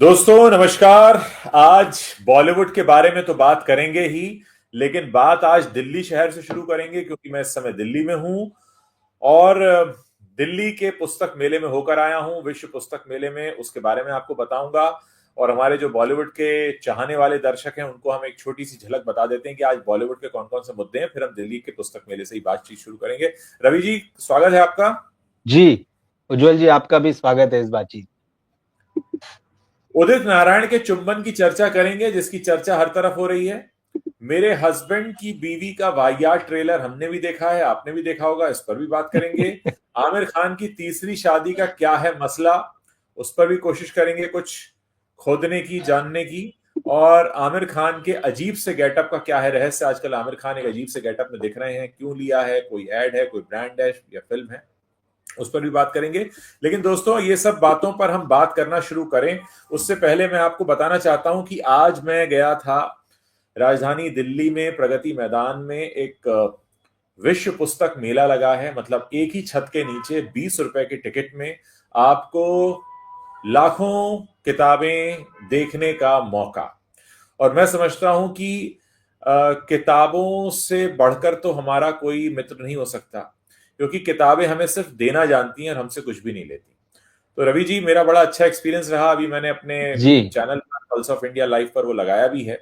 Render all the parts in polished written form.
दोस्तों नमस्कार। आज बॉलीवुड के बारे में तो बात करेंगे ही, लेकिन बात आज दिल्ली शहर से शुरू करेंगे क्योंकि मैं इस समय दिल्ली में हूं और दिल्ली के पुस्तक मेले में होकर आया हूं। विश्व पुस्तक मेले में उसके बारे में आपको बताऊंगा और हमारे जो बॉलीवुड के चाहने वाले दर्शक हैं उनको हम एक छोटी सी झलक बता देते हैं कि आज बॉलीवुड के कौन कौन से मुद्दे हैं, फिर हम दिल्ली के पुस्तक मेले से ही बातचीत शुरू करेंगे। रवि जी, स्वागत है आपका। जी उज्जवल जी, आपका भी स्वागत है इस बातचीत। उदित नारायण के चुंबन की चर्चा करेंगे जिसकी चर्चा हर तरफ हो रही है। मेरे हस्बैंड की बीवी का वाहियात ट्रेलर हमने भी देखा है, आपने भी देखा होगा, इस पर भी बात करेंगे। आमिर खान की तीसरी शादी का क्या है मसला, उस पर भी कोशिश करेंगे कुछ खोदने की, जानने की। और आमिर खान के अजीब से गेटअप का क्या है रहस्य, आजकल आमिर खान एक अजीब से गेटअप में दिख रहे हैं, क्यों लिया है, कोई एड है, कोई ब्रांड है या फिल्म है, उस पर भी बात करेंगे। लेकिन दोस्तों, ये सब बातों पर हम बात करना शुरू करें उससे पहले मैं आपको बताना चाहता हूं कि आज मैं गया था राजधानी दिल्ली में प्रगति मैदान में। एक विश्व पुस्तक मेला लगा है, मतलब एक ही छत के नीचे 20 रुपए के टिकट में आपको लाखों किताबें देखने का मौका। और मैं समझता हूं कि किताबों से बढ़कर तो हमारा कोई मित्र नहीं हो सकता, क्योंकि किताबें हमें सिर्फ देना जानती हैं और हमसे कुछ भी नहीं लेती। तो रवि जी, मेरा बड़ा अच्छा एक्सपीरियंस रहा। अभी मैंने अपने जी channel pulse of India live पर वो लगाया भी है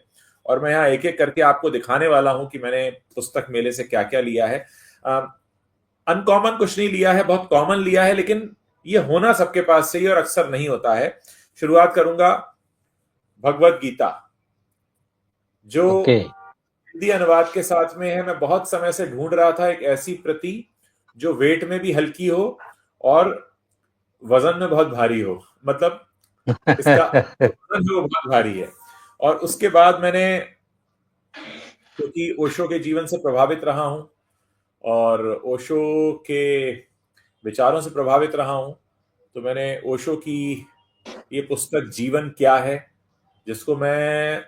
और मैं यहाँ एक एक करके आपको दिखाने वाला हूं कि मैंने पुस्तक मेले से क्या क्या लिया है। अनकॉमन कुछ नहीं लिया है, बहुत कॉमन लिया है, लेकिन ये होना सबके पास चाहिए और अक्सर नहीं होता है। शुरुआत करूंगा भगवत गीता, जो ओके। हिंदी अनुवाद के साथ में है। मैं बहुत समय से ढूंढ रहा था एक ऐसी प्रति जो वेट में भी हल्की हो और वजन में बहुत भारी हो, मतलब इसका जो वजन है वो बहुत भारी है। और उसके बाद मैंने, क्योंकि ओशो के जीवन से प्रभावित रहा हूं और ओशो के विचारों से प्रभावित रहा हूं, तो मैंने ओशो की ये पुस्तक जीवन क्या है, जिसको मैं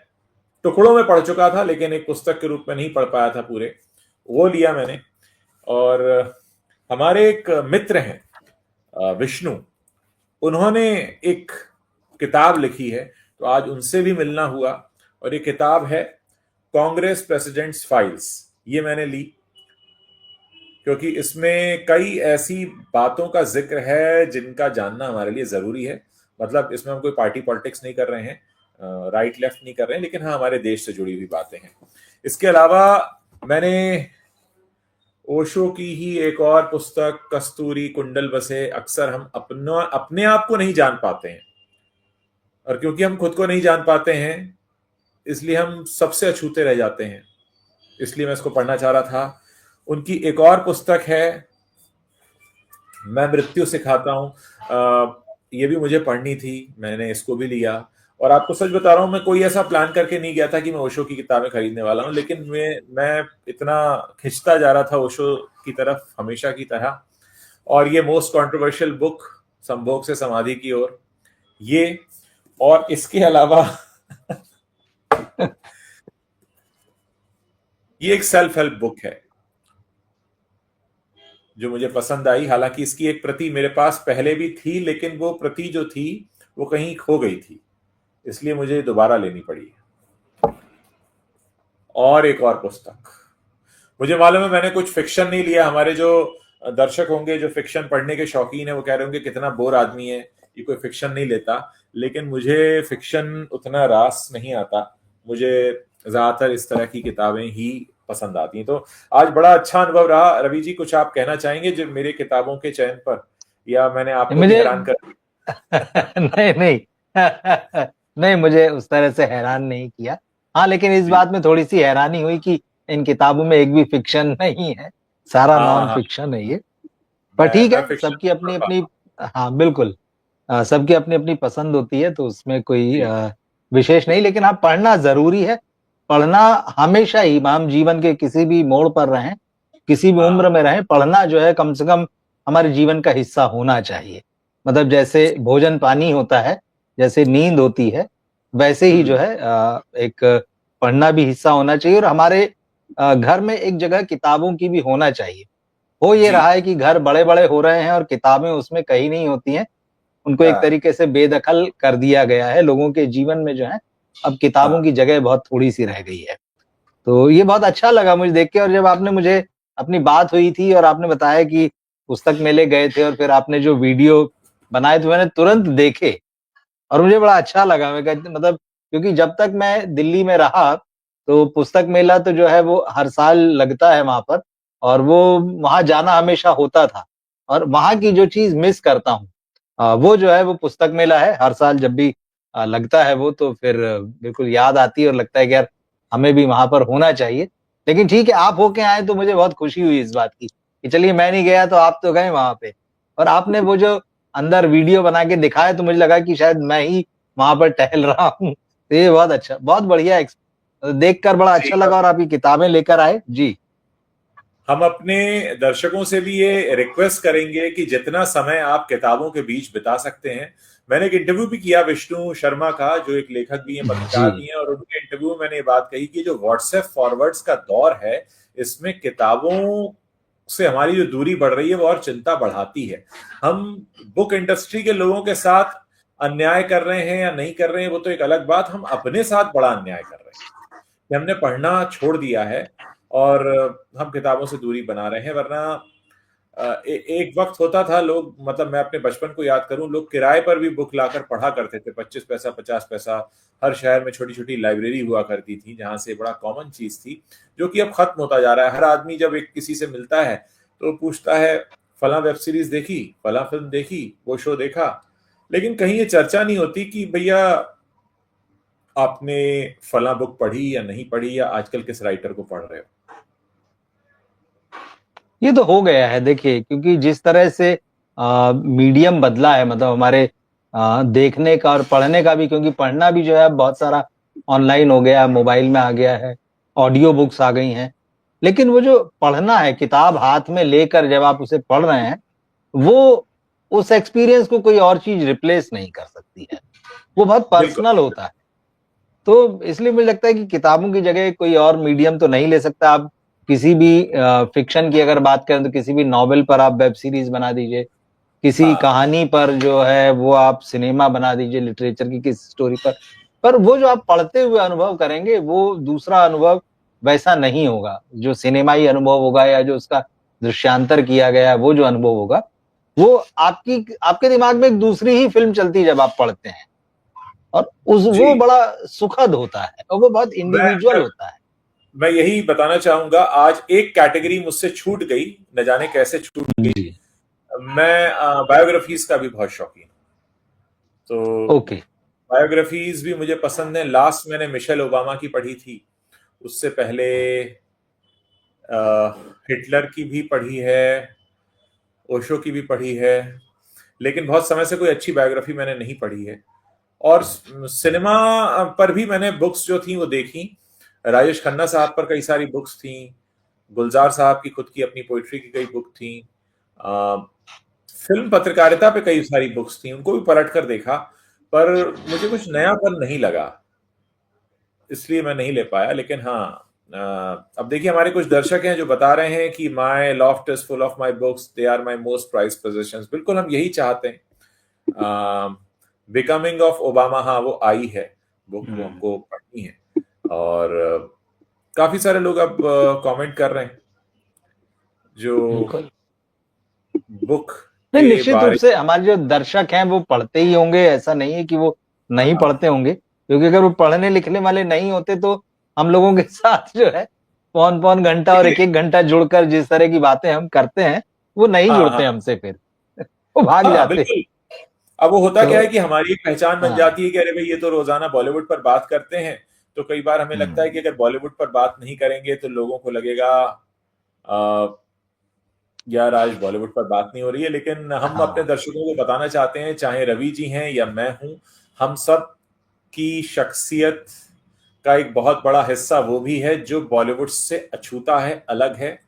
टुकड़ों में पढ़ चुका था लेकिन एक पुस्तक के रूप में नहीं पढ़ पाया था पूरे, वो लिया मैंने। और हमारे एक मित्र हैं विष्णु, उन्होंने एक किताब लिखी है, तो आज उनसे भी मिलना हुआ। और ये किताब है कांग्रेस प्रेसिडेंट्स फाइल्स। ये मैंने ली क्योंकि इसमें कई ऐसी बातों का जिक्र है जिनका जानना हमारे लिए जरूरी है। मतलब इसमें हम कोई पार्टी पॉलिटिक्स नहीं कर रहे हैं, राइट लेफ्ट नहीं कर रहे हैं, लेकिन हाँ, हमारे देश से जुड़ी हुई बातें हैं। इसके अलावा मैंने ओशो की ही एक और पुस्तक कस्तूरी कुंडल बसे। अक्सर हम अपने आप को नहीं जान पाते हैं, और क्योंकि हम खुद को नहीं जान पाते हैं इसलिए हम सबसे अछूते रह जाते हैं। इसलिए मैं इसको पढ़ना चाह रहा था। उनकी एक और पुस्तक है मैं मृत्यु सिखाता हूं, ये भी मुझे पढ़नी थी, मैंने इसको भी लिया। और आपको सच बता रहा हूं, मैं कोई ऐसा प्लान करके नहीं गया था कि मैं ओशो की किताबें खरीदने वाला हूं, लेकिन मैं इतना खिंचता जा रहा था ओशो की तरफ हमेशा की तरह। और ये मोस्ट कंट्रोवर्शियल बुक, संभोग से समाधि की ओर, ये। और इसके अलावा ये एक सेल्फ हेल्प बुक है जो मुझे पसंद आई। हालांकि इसकी एक प्रति मेरे पास पहले भी थी, लेकिन वो प्रति जो थी वो कहीं खो गई थी, इसलिए मुझे दोबारा लेनी पड़ी। और एक और पुस्तक, मुझे मालूम है मैंने कुछ फिक्शन नहीं लिया। हमारे जो दर्शक होंगे जो फिक्शन पढ़ने के शौकीन है वो कह रहे होंगे कितना बोर आदमी है, ये कोई फिक्शन नहीं लेता। लेकिन मुझे फिक्शन उतना रास नहीं आता, मुझे ज्यादातर इस तरह की किताबें ही पसंद आती हैं। तो आज बड़ा अच्छा अनुभव रहा। रवि जी, कुछ आप कहना चाहेंगे जो मेरे किताबों के चयन पर, या मैंने आपको भी मुझे हैरान कर नहीं नहीं नहीं, मुझे उस तरह से हैरान नहीं किया। हाँ, लेकिन इस जी। बात में थोड़ी सी हैरानी हुई कि इन किताबों में एक भी फिक्शन नहीं है, सारा हाँ नॉन हाँ, फिक्शन है ये। पर मैं ठीक मैं है, फिक्शन सबकी अपनी पढ़ता अपनी। हूँ। हाँ बिल्कुल। सबकी अपनी अपनी पसंद होती है, तो उसमें कोई जी विशेष नहीं। लेकिन हाँ, पढ़ना जरूरी है। पढ़ना हमेशा ही, हम जीवन के किसी भी मोड़ पर रहें, किसी भी उम्र हाँ। में रहें, पढ़ना जो है कम से कम हमारे जीवन का हिस्सा होना चाहिए। मतलब जैसे भोजन पानी होता है, जैसे नींद होती है, वैसे ही जो हम्म। है एक पढ़ना भी हिस्सा होना चाहिए। और हमारे घर में एक जगह किताबों की भी होना चाहिए। हो ये जी रहा है कि घर बड़े बड़े हो रहे हैं और किताबें उसमें कहीं नहीं होती हैं। उनको एक हाँ, तरीके से बेदखल कर दिया गया है लोगों के जीवन में जो है, अब किताबों हाँ, की जगह बहुत थोड़ी-सी रह गई है। तो ये बहुत अच्छा लगा मुझे देख के और जब आपने मुझे अपनी बात हुई थी और आपने बताया कि पुस्तक मेले गए थे और फिर आपने जो वीडियो बनाए तो मैंने तुरंत देखे और मुझे बड़ा अच्छा लगा। मैं कहा मतलब क्योंकि जब तक मैं दिल्ली में रहा, तो पुस्तक मेला तो जो है वो हर साल लगता है वहाँ पर और वो वहाँ जाना हमेशा होता था और वहाँ की जो चीज़ मिस करता हूँ वो जो है वो पुस्तक मेला है। हर साल जब भी लगता है वो तो फिर बिल्कुल याद आती है और लगता है कि यार हमें भी वहाँ पर होना चाहिए। लेकिन ठीक है, आप होके आए तो मुझे बहुत खुशी हुई इस बात की, कि चलिए मैं नहीं गया तो आप तो गए वहाँ पे और आपने वो जो अंदर वीडियो बना के दिखाया तो मुझे लगा कि शायद मैं ही वहाँ पर टहल रहा हूँ। तो ये बहुत अच्छा, बहुत बढ़िया देखकर बड़ा जी, अच्छा लगा और आपकी किताबें लेकर आए। जी। हम अपने दर्शकों से भी ये रिक्वेस्ट करेंगे कि जितना समय आप किताबों के बीच बिता सकते हैं। मैंने एक इंटरव्यू भी किया विष्णु शर्मा का, जो एक लेखक भी हैं, जी। पत्रकार भी हैं, और उनके इंटरव्यू में मैंने ये बात कही कि जो व्हाट्सएप फॉरवर्ड्स का दौर है, इसमें किताबों से हमारी जो दूरी बढ़ रही है वो और चिंता बढ़ाती है। हम बुक इंडस्ट्री के लोगों के साथ अन्याय कर रहे हैं या नहीं कर रहे हैं वो तो एक अलग बात, हम अपने साथ बड़ा अन्याय कर रहे हैं कि हमने पढ़ना छोड़ दिया है और हम किताबों से दूरी बना रहे हैं। वरना एक वक्त होता था, लोग, मतलब मैं अपने बचपन को याद करूं, लोग किराए पर भी बुक लाकर पढ़ा करते थे, 25 पैसा 50 पैसा। हर शहर में छोटी छोटी लाइब्रेरी हुआ करती थी जहां से बड़ा कॉमन चीज थी, जो कि अब खत्म होता जा रहा है। हर आदमी जब एक किसी से मिलता है तो पूछता है फला वेब सीरीज देखी, फला फिल्म देखी, वो शो देखा, लेकिन कहीं ये चर्चा नहीं होती कि भैया आपने फला बुक पढ़ी या नहीं पढ़ी, या आजकल किस राइटर को पढ़ रहे हो। ये तो हो गया है देखिए, क्योंकि जिस तरह से मीडियम बदला है, मतलब हमारे देखने का और पढ़ने का भी, क्योंकि पढ़ना भी जो है बहुत सारा ऑनलाइन हो गया है, मोबाइल में आ गया है, ऑडियो बुक्स आ गई हैं। लेकिन वो जो पढ़ना है, किताब हाथ में लेकर जब आप उसे पढ़ रहे हैं, वो उस एक्सपीरियंस को कोई और चीज रिप्लेस नहीं कर सकती है। वो बहुत बिल्कुल। पर्सनल होता है। तो इसलिए मुझे लगता है कि किताबों की जगह कोई और मीडियम तो नहीं ले सकता। आप किसी भी फिक्शन की अगर बात करें तो किसी भी नॉवेल पर आप वेब सीरीज बना दीजिए, किसी हाँ, कहानी पर जो है वो आप सिनेमा बना दीजिए, लिटरेचर की किसी स्टोरी पर वो जो आप पढ़ते हुए अनुभव करेंगे वो दूसरा अनुभव वैसा नहीं होगा। जो सिनेमाई अनुभव होगा या जो उसका दृश्यांतर किया गया है वो जो अनुभव होगा, वो आपकी आपके दिमाग में एक दूसरी ही फ़िल्म चलती है जब आप पढ़ते हैं और उस जी। वो बड़ा सुखद होता है और वो बहुत मैं इंडिविजुअल मैं होता है। मैं यही बताना चाहूंगा, आज एक कैटेगरी मुझसे छूट गई, न जाने कैसे छूट गई। जी। मैं बायोग्राफीज का भी बहुत शौकीन हूँ, तो ओके। बायोग्राफीज भी मुझे पसंद है। लास्ट मैंने मिशेल ओबामा की पढ़ी थी, उससे पहले हिटलर की भी पढ़ी है, ओशो की भी पढ़ी है, लेकिन बहुत समय से कोई अच्छी बायोग्राफी मैंने नहीं पढ़ी है। और सिनेमा पर भी मैंने बुक्स जो थी वो देखी। राजेश खन्ना साहब पर कई सारी बुक्स थी, गुलजार साहब की खुद की अपनी पोइट्री की कई बुक थी, अ, फिल्म पत्रकारिता पे कई सारी बुक्स थी, उनको भी पलट कर देखा, पर मुझे कुछ नयापन नहीं लगा, इसलिए मैं नहीं ले पाया। लेकिन हाँ, अब देखिए हमारे कुछ दर्शक हैं जो बता रहे हैं कि my loft is full of my books, they are my most prize possessions. बिल्कुल हम यही चाहते हैं। बिकमिंग ऑफ ओबामा, हाँ वो आई है बुक, वो हुँ, हमको पढ़नी है। और काफी सारे लोग अब कमेंट कर रहे हैं जो बिल्कुल। बुक नहीं, के निश्चित रूप बारे। से हमारे जो दर्शक हैं वो पढ़ते ही होंगे, ऐसा नहीं है कि वो नहीं हाँ, पढ़ते होंगे, क्योंकि अगर वो पढ़ने लिखने वाले नहीं होते तो हम लोगों के साथ जो है पौन-पौन घंटा और देखिए, 1-1 घंटा जुड़कर जिस तरह की बातें हम करते हैं, वो नहीं हाँ, जुड़ते हाँ, हमसे फिर, वो भाग हाँ, जाते। बिल्कुल। अब वो होता तो क्या है कि हमारी एक पहचान बन हाँ, जाती है कि अरे भाई ये तो रोजाना बॉलीवुड पर बात करते हैं, तो कई बार हमें लगता है हुँ, कि अगर बॉलीवुड पर बात नहीं करेंगे तो लोगों को लगेगा यार आज बॉलीवुड पर बात नहीं हो रही है। लेकिन हम अपने हाँ, दर्शकों को बताना चाहते हैं, चाहे रवि जी हैं या मैं हूं, हम सब की शख्सियत का एक बहुत बड़ा हिस्सा वो भी है जो बॉलीवुड से अछूता है, अलग है।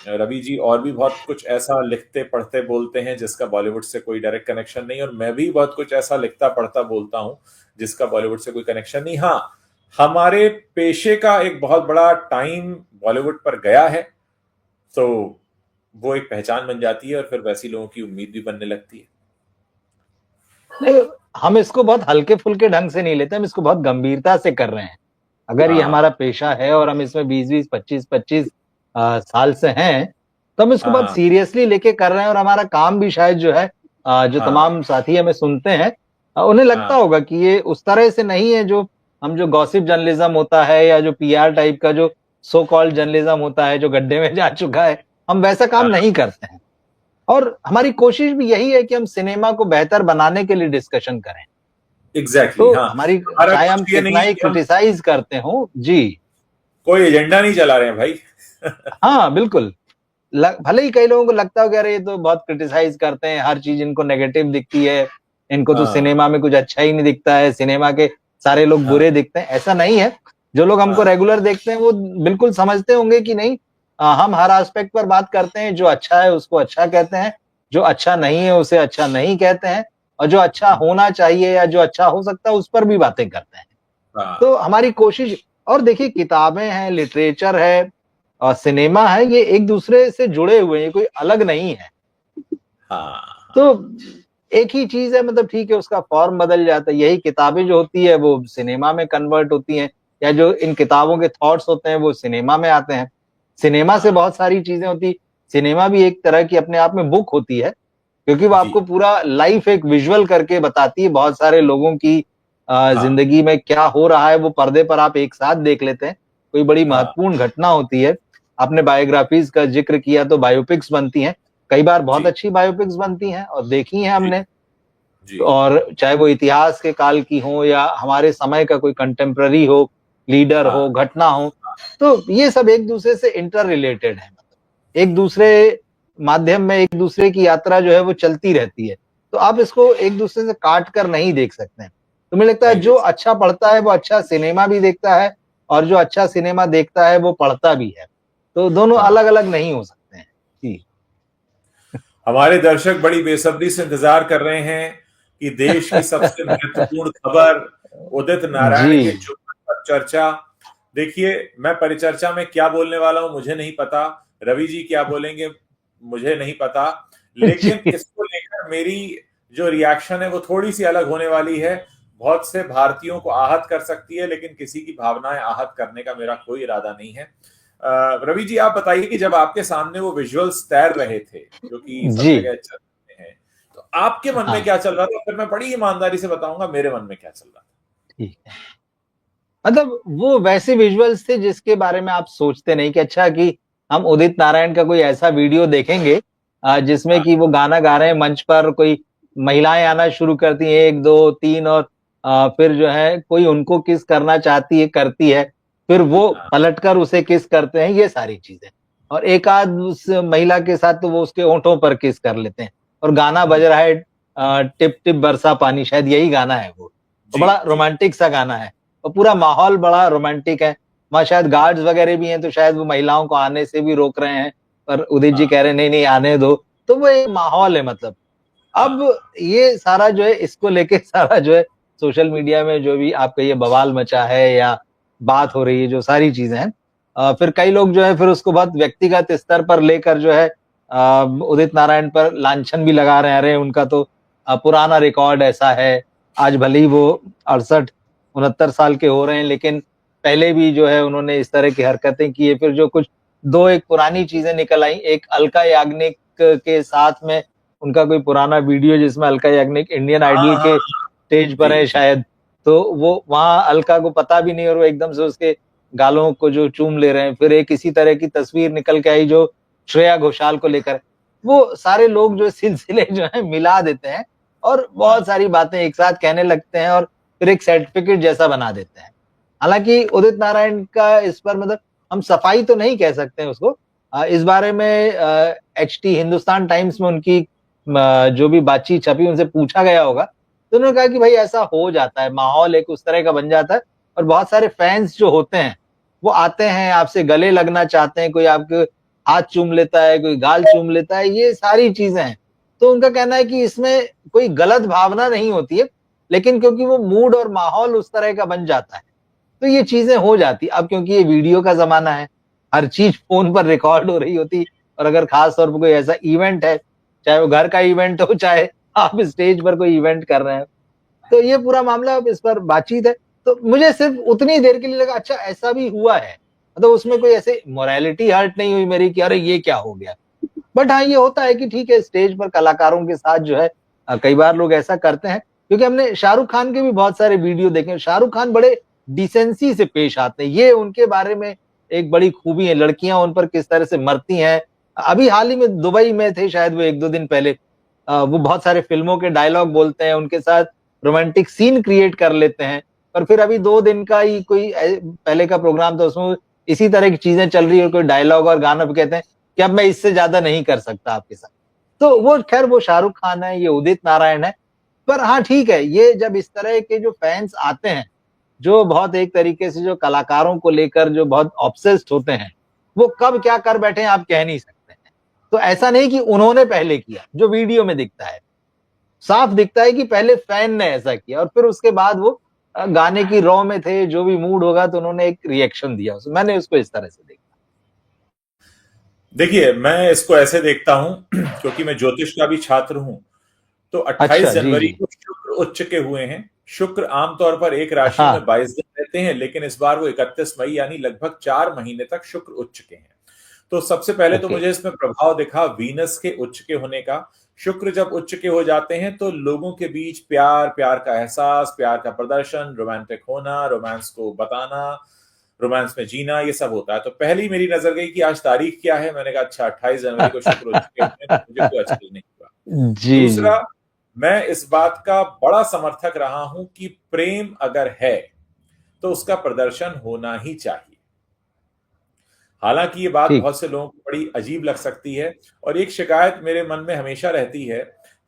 रवि जी और भी बहुत कुछ ऐसा लिखते पढ़ते बोलते हैं जिसका बॉलीवुड से कोई डायरेक्ट कनेक्शन नहीं, और मैं भी बहुत कुछ ऐसा लिखता पढ़ता बोलता हूं जिसका बॉलीवुड से कोई कनेक्शन नहीं। हाँ, हमारे पेशे का एक बहुत बड़ा टाइम बॉलीवुड पर गया है, तो वो एक पहचान बन जाती है और फिर वैसी लोगों की उम्मीद भी बनने लगती है। नहीं, हम इसको बहुत हल्के फुल्के ढंग से नहीं लेते, हम इसको बहुत गंभीरता से कर रहे हैं। अगर ये हमारा हाँ पेशा है और हम इसमें 20-20, 25-25 साल से हैं, तो हम इसको हाँ बहुत हाँ सीरियसली लेके कर रहे हैं। और हमारा काम भी शायद जो है, जो हाँ तमाम साथी हमें सुनते हैं, उन्हें लगता हाँ होगा कि ये उस तरह से नहीं है जो हम, जो गॉसिप जर्नलिज्म होता है या जो पीआर टाइप का जो सो कॉल्ड जर्नलिज्म होता है जो गड्ढे में जा चुका है, हम वैसा काम हाँ नहीं करते हैं। और हमारी कोशिश भी यही है कि हम सिनेमा को बेहतर बनाने के लिए डिस्कशन करें। एग्जैक्टली तो हाँ। हमारी, हमारा चाहे हम कुछ ये कितना नहीं है ही कि हम क्रिटिसाइज करते हो जी, कोई एजेंडा नहीं चला रहे हैं भाई। हाँ बिल्कुल, भले ही कई लोगों को लगता हो कि अरे ये तो बहुत क्रिटिसाइज करते हैं, हर चीज इनको नेगेटिव दिखती है, इनको तो हाँ सिनेमा में कुछ अच्छा ही नहीं दिखता है, सिनेमा के सारे लोग हाँ बुरे दिखते हैं। ऐसा नहीं है। जो लोग हमको हाँ रेगुलर देखते हैं वो बिल्कुल समझते होंगे कि नहीं, हम हर एस्पेक्ट पर बात करते हैं। जो अच्छा है उसको अच्छा कहते हैं, जो अच्छा नहीं है उसे अच्छा नहीं कहते हैं, और जो अच्छा होना चाहिए या जो अच्छा हो सकता है उस पर भी बातें करते हैं। हाँ तो हमारी कोशिश, और देखिए किताबें हैं, लिटरेचर है और सिनेमा है, ये एक दूसरे से जुड़े हुए हैं, ये कोई अलग नहीं है। हाँ तो हाँ एक ही चीज है, मतलब ठीक है उसका फॉर्म बदल जाता है। यही किताबें जो होती है वो सिनेमा में कन्वर्ट होती हैं, या जो इन किताबों के थॉट्स होते हैं वो सिनेमा में आते हैं। सिनेमा से हाँ बहुत सारी चीजें होती। सिनेमा भी एक तरह की अपने आप में बुक होती है, क्योंकि वो जी आपको पूरा लाइफ एक विजुअल करके बताती है। बहुत सारे लोगों की हाँ जिंदगी में क्या हो रहा है वो पर्दे पर आप एक साथ देख लेते हैं। कोई बड़ी हाँ महत्वपूर्ण घटना होती है, आपने बायोग्राफीज का जिक्र किया, तो बायोपिक्स बनती हैं। कई बार बहुत जी अच्छी बायोपिक्स बनती हैं और देखी हैं जी हमने। जी और चाहे वो इतिहास के काल की हो या हमारे समय का कोई कंटेम्प्ररी हो, लीडर हो, हाँ घटना हो, तो ये सब एक दूसरे से इंटर रिलेटेड है। एक दूसरे माध्यम में एक दूसरे की यात्रा जो है वो चलती रहती है। तो आप इसको एक दूसरे से काट कर नहीं देख सकते हैं। तो मुझे लगता है नहीं जो देख अच्छा पढ़ता है वो अच्छा सिनेमा भी देखता है, और जो अच्छा सिनेमा देखता है वो पढ़ता भी है। तो दोनों हाँ अलग अलग नहीं हो सकते हैं जी। हमारे दर्शक बड़ी बेसब्री से इंतजार कर रहे हैं कि देश की सबसे महत्वपूर्ण खबर उदित जी नारायण के चुप्पन पर चर्चा। देखिए मैं परिचर्चा में क्या बोलने वाला हूं मुझे नहीं पता, रवि जी क्या बोलेंगे मुझे नहीं पता, लेकिन जी इसको लेकर मेरी जो रिएक्शन है वो थोड़ी सी अलग होने वाली है। बहुत से भारतीयों को आहत कर सकती है, लेकिन किसी की भावनाएं आहत करने का मेरा कोई इरादा नहीं है। रवि जी आप बताइए कि जब आपके सामने वो विजुअल्स तैर रहे थे जो कि सब जी जगह चल रहे हैं, तो आपके मन में हाँ क्या चल रहा था? फिर मैं बड़ी ईमानदारी से बताऊंगा मेरे मन में क्या चल रहा था। ठीक है। मतलब वो वैसे विजुअल्स थे जिसके बारे में आप सोचते नहीं कि अच्छा कि हम उदित नारायण का कोई ऐसा वीडियो देखेंगे जिसमें हाँ कि वो गाना गा रहे हैं, मंच पर कोई महिलाएं आना शुरू करती हैं, एक दो तीन, और फिर जो है कोई उनको किस करना चाहती है, करती है, फिर वो हाँ पलटकर उसे किस करते हैं, ये सारी चीजें। और एक आध उस महिला के साथ तो वो उसके होंठों पर किस कर लेते हैं, और गाना बज रहा है टिप टिप बरसा पानी, शायद यही गाना है वो। और जी बड़ा जी रोमांटिक सा गाना है, और पूरा हाँ माहौल बड़ा रोमांटिक है। वहां शायद गार्ड्स वगैरह भी हैं, तो शायद वो महिलाओं को आने से भी रोक रहे हैं, पर उदित जी हाँ कह रहे हैं नहीं नहीं आने दो। तो वो एक माहौल है मतलब। अब हाँ ये सारा जो है, इसको लेके सारा जो है सोशल मीडिया में जो भी आपका ये बवाल मचा है या बात हो रही है, जो सारी चीजें हैं, फिर कई लोग जो है फिर उसको बहुत व्यक्तिगत स्तर पर लेकर जो है उदित नारायण पर लांछन भी लगा रहे हैं। अरे उनका तो पुराना रिकॉर्ड ऐसा है, आज भले ही वो 68-69 साल के हो रहे हैं, लेकिन पहले भी जो है उन्होंने इस तरह की हरकतें की है। फिर जो कुछ दो एक पुरानी चीजें निकल आई, एक अलका याग्निक के साथ में उनका कोई पुराना वीडियो जिसमें अलका याग्निक इंडियन हाँ आइडल हाँ के हाँ, स्टेज पर जी है जी शायद। तो वो वहां अलका को पता भी नहीं और वो एकदम से उसके गालों को जो चूम ले रहे हैं। फिर एक इसी तरह की तस्वीर निकल के आई जो श्रेया घोषाल को लेकर। वो सारे लोग जो सिलसिले जो है मिला देते हैं और हाँ बहुत सारी बातें एक साथ कहने लगते हैं, और फिर एक सर्टिफिकेट जैसा बना देते हैं। हालांकि उदित नारायण का इस पर मतलब हम सफाई तो नहीं कह सकते हैं उसको। इस बारे में एचटी हिंदुस्तान टाइम्स में उनकी जो भी बातचीत छपी, उनसे पूछा गया होगा, तो उन्होंने कहा कि भाई ऐसा हो जाता है, माहौल एक उस तरह का बन जाता है। और बहुत सारे फैंस जो होते हैं वो आते हैं, आपसे गले लगना चाहते हैं, कोई आपके हाथ चूम लेता है, कोई गाल चूम लेता है, ये सारी चीजें हैं। तो उनका कहना है कि इसमें कोई गलत भावना नहीं होती है, लेकिन क्योंकि वो मूड और माहौल उस तरह का बन जाता है, तो ये चीजें हो जाती। अब क्योंकि ये वीडियो का जमाना है, हर चीज फोन पर रिकॉर्ड हो रही होती, और अगर खास तौर पर कोई ऐसा इवेंट है, चाहे वो घर का इवेंट हो चाहे आप स्टेज पर कोई इवेंट कर रहे हैं। तो ये पूरा मामला, अब इस पर बातचीत है। तो मुझे सिर्फ उतनी देर के लिए लगा अच्छा ऐसा भी हुआ है, मतलब उसमें कोई ऐसे मोरालिटी हर्ट नहीं हुई मेरी कि अरे ये क्या हो गया। बट हाँ, ये होता है कि ठीक है, स्टेज पर कलाकारों के साथ जो है कई बार लोग ऐसा करते हैं, क्योंकि हमने शाहरुख खान के भी बहुत सारे वीडियो देखे। शाहरुख खान बड़े डिसेंसी से पेश आते हैं, ये उनके बारे में एक बड़ी खूबी है। लड़कियां उन पर किस तरह से मरती हैं। अभी हाल ही में दुबई में थे शायद वो, 1-2 दिन पहले, वो बहुत सारे फिल्मों के डायलॉग बोलते हैं, उनके साथ रोमांटिक सीन क्रिएट कर लेते हैं। पर फिर अभी 2 दिन का ही कोई पहले का प्रोग्राम था, उसमें इसी तरह की चीजें चल रही है, कोई डायलॉग और गाना पे कहते हैं कि अब मैं इससे ज्यादा नहीं कर सकता आपके साथ। तो वो खैर वो शाहरुख खान है, ये उदित नारायण है। पर हाँ ठीक है, ये जब इस तरह के जो फैंस आते हैं, जो बहुत एक तरीके से जो कलाकारों को लेकर जो बहुत ऑब्सेस्ड होते हैं, वो कब क्या कर बैठे हैं आप कह नहीं सकते हैं। तो ऐसा नहीं कि उन्होंने पहले किया, जो वीडियो में दिखता है साफ दिखता है कि पहले फैन ने ऐसा किया और फिर उसके बाद वो गाने की रॉ में थे, जो भी मूड होगा तो उन्होंने एक रिएक्शन दिया। मैंने उसको इस तरह से देखा। देखिए, मैं इसको ऐसे देखता हूं क्योंकि मैं ज्योतिष का भी छात्र हूं। तो 28 अच्छा, जी जनवरी जी। को शुक्र उच्च के हुए हैं। शुक्र आमतौर पर एक राशि में हाँ। 22 दिन रहते हैं, लेकिन इस बार वो 31 मई यानी लगभग 4 महीने तक शुक्र उच्च के हैं। तो सबसे पहले तो ओके। मुझे इसमें प्रभाव दिखा वीनस के उच्च के होने का। शुक्र जब उच्च के हो जाते हैं तो लोगों के बीच प्यार, प्यार का एहसास, प्यार का प्रदर्शन, रोमांटिक होना, रोमांस को बताना, रोमांस में जीना, ये सब होता है। तो पहली मेरी नजर गई कि आज तारीख क्या है। मैंने कहा अच्छा 28 जनवरी को शुक्र उच्च के हुए, तो मुझे कोई आश्चर्य नहीं हुआ। जी जी। दूसरा, मैं इस बात का बड़ा समर्थक रहा हूं कि प्रेम अगर है तो उसका प्रदर्शन होना ही चाहिए। हालांकि ये बात ठीक। बहुत से लोगों को बड़ी अजीब लग सकती है, और एक शिकायत मेरे मन में हमेशा रहती है।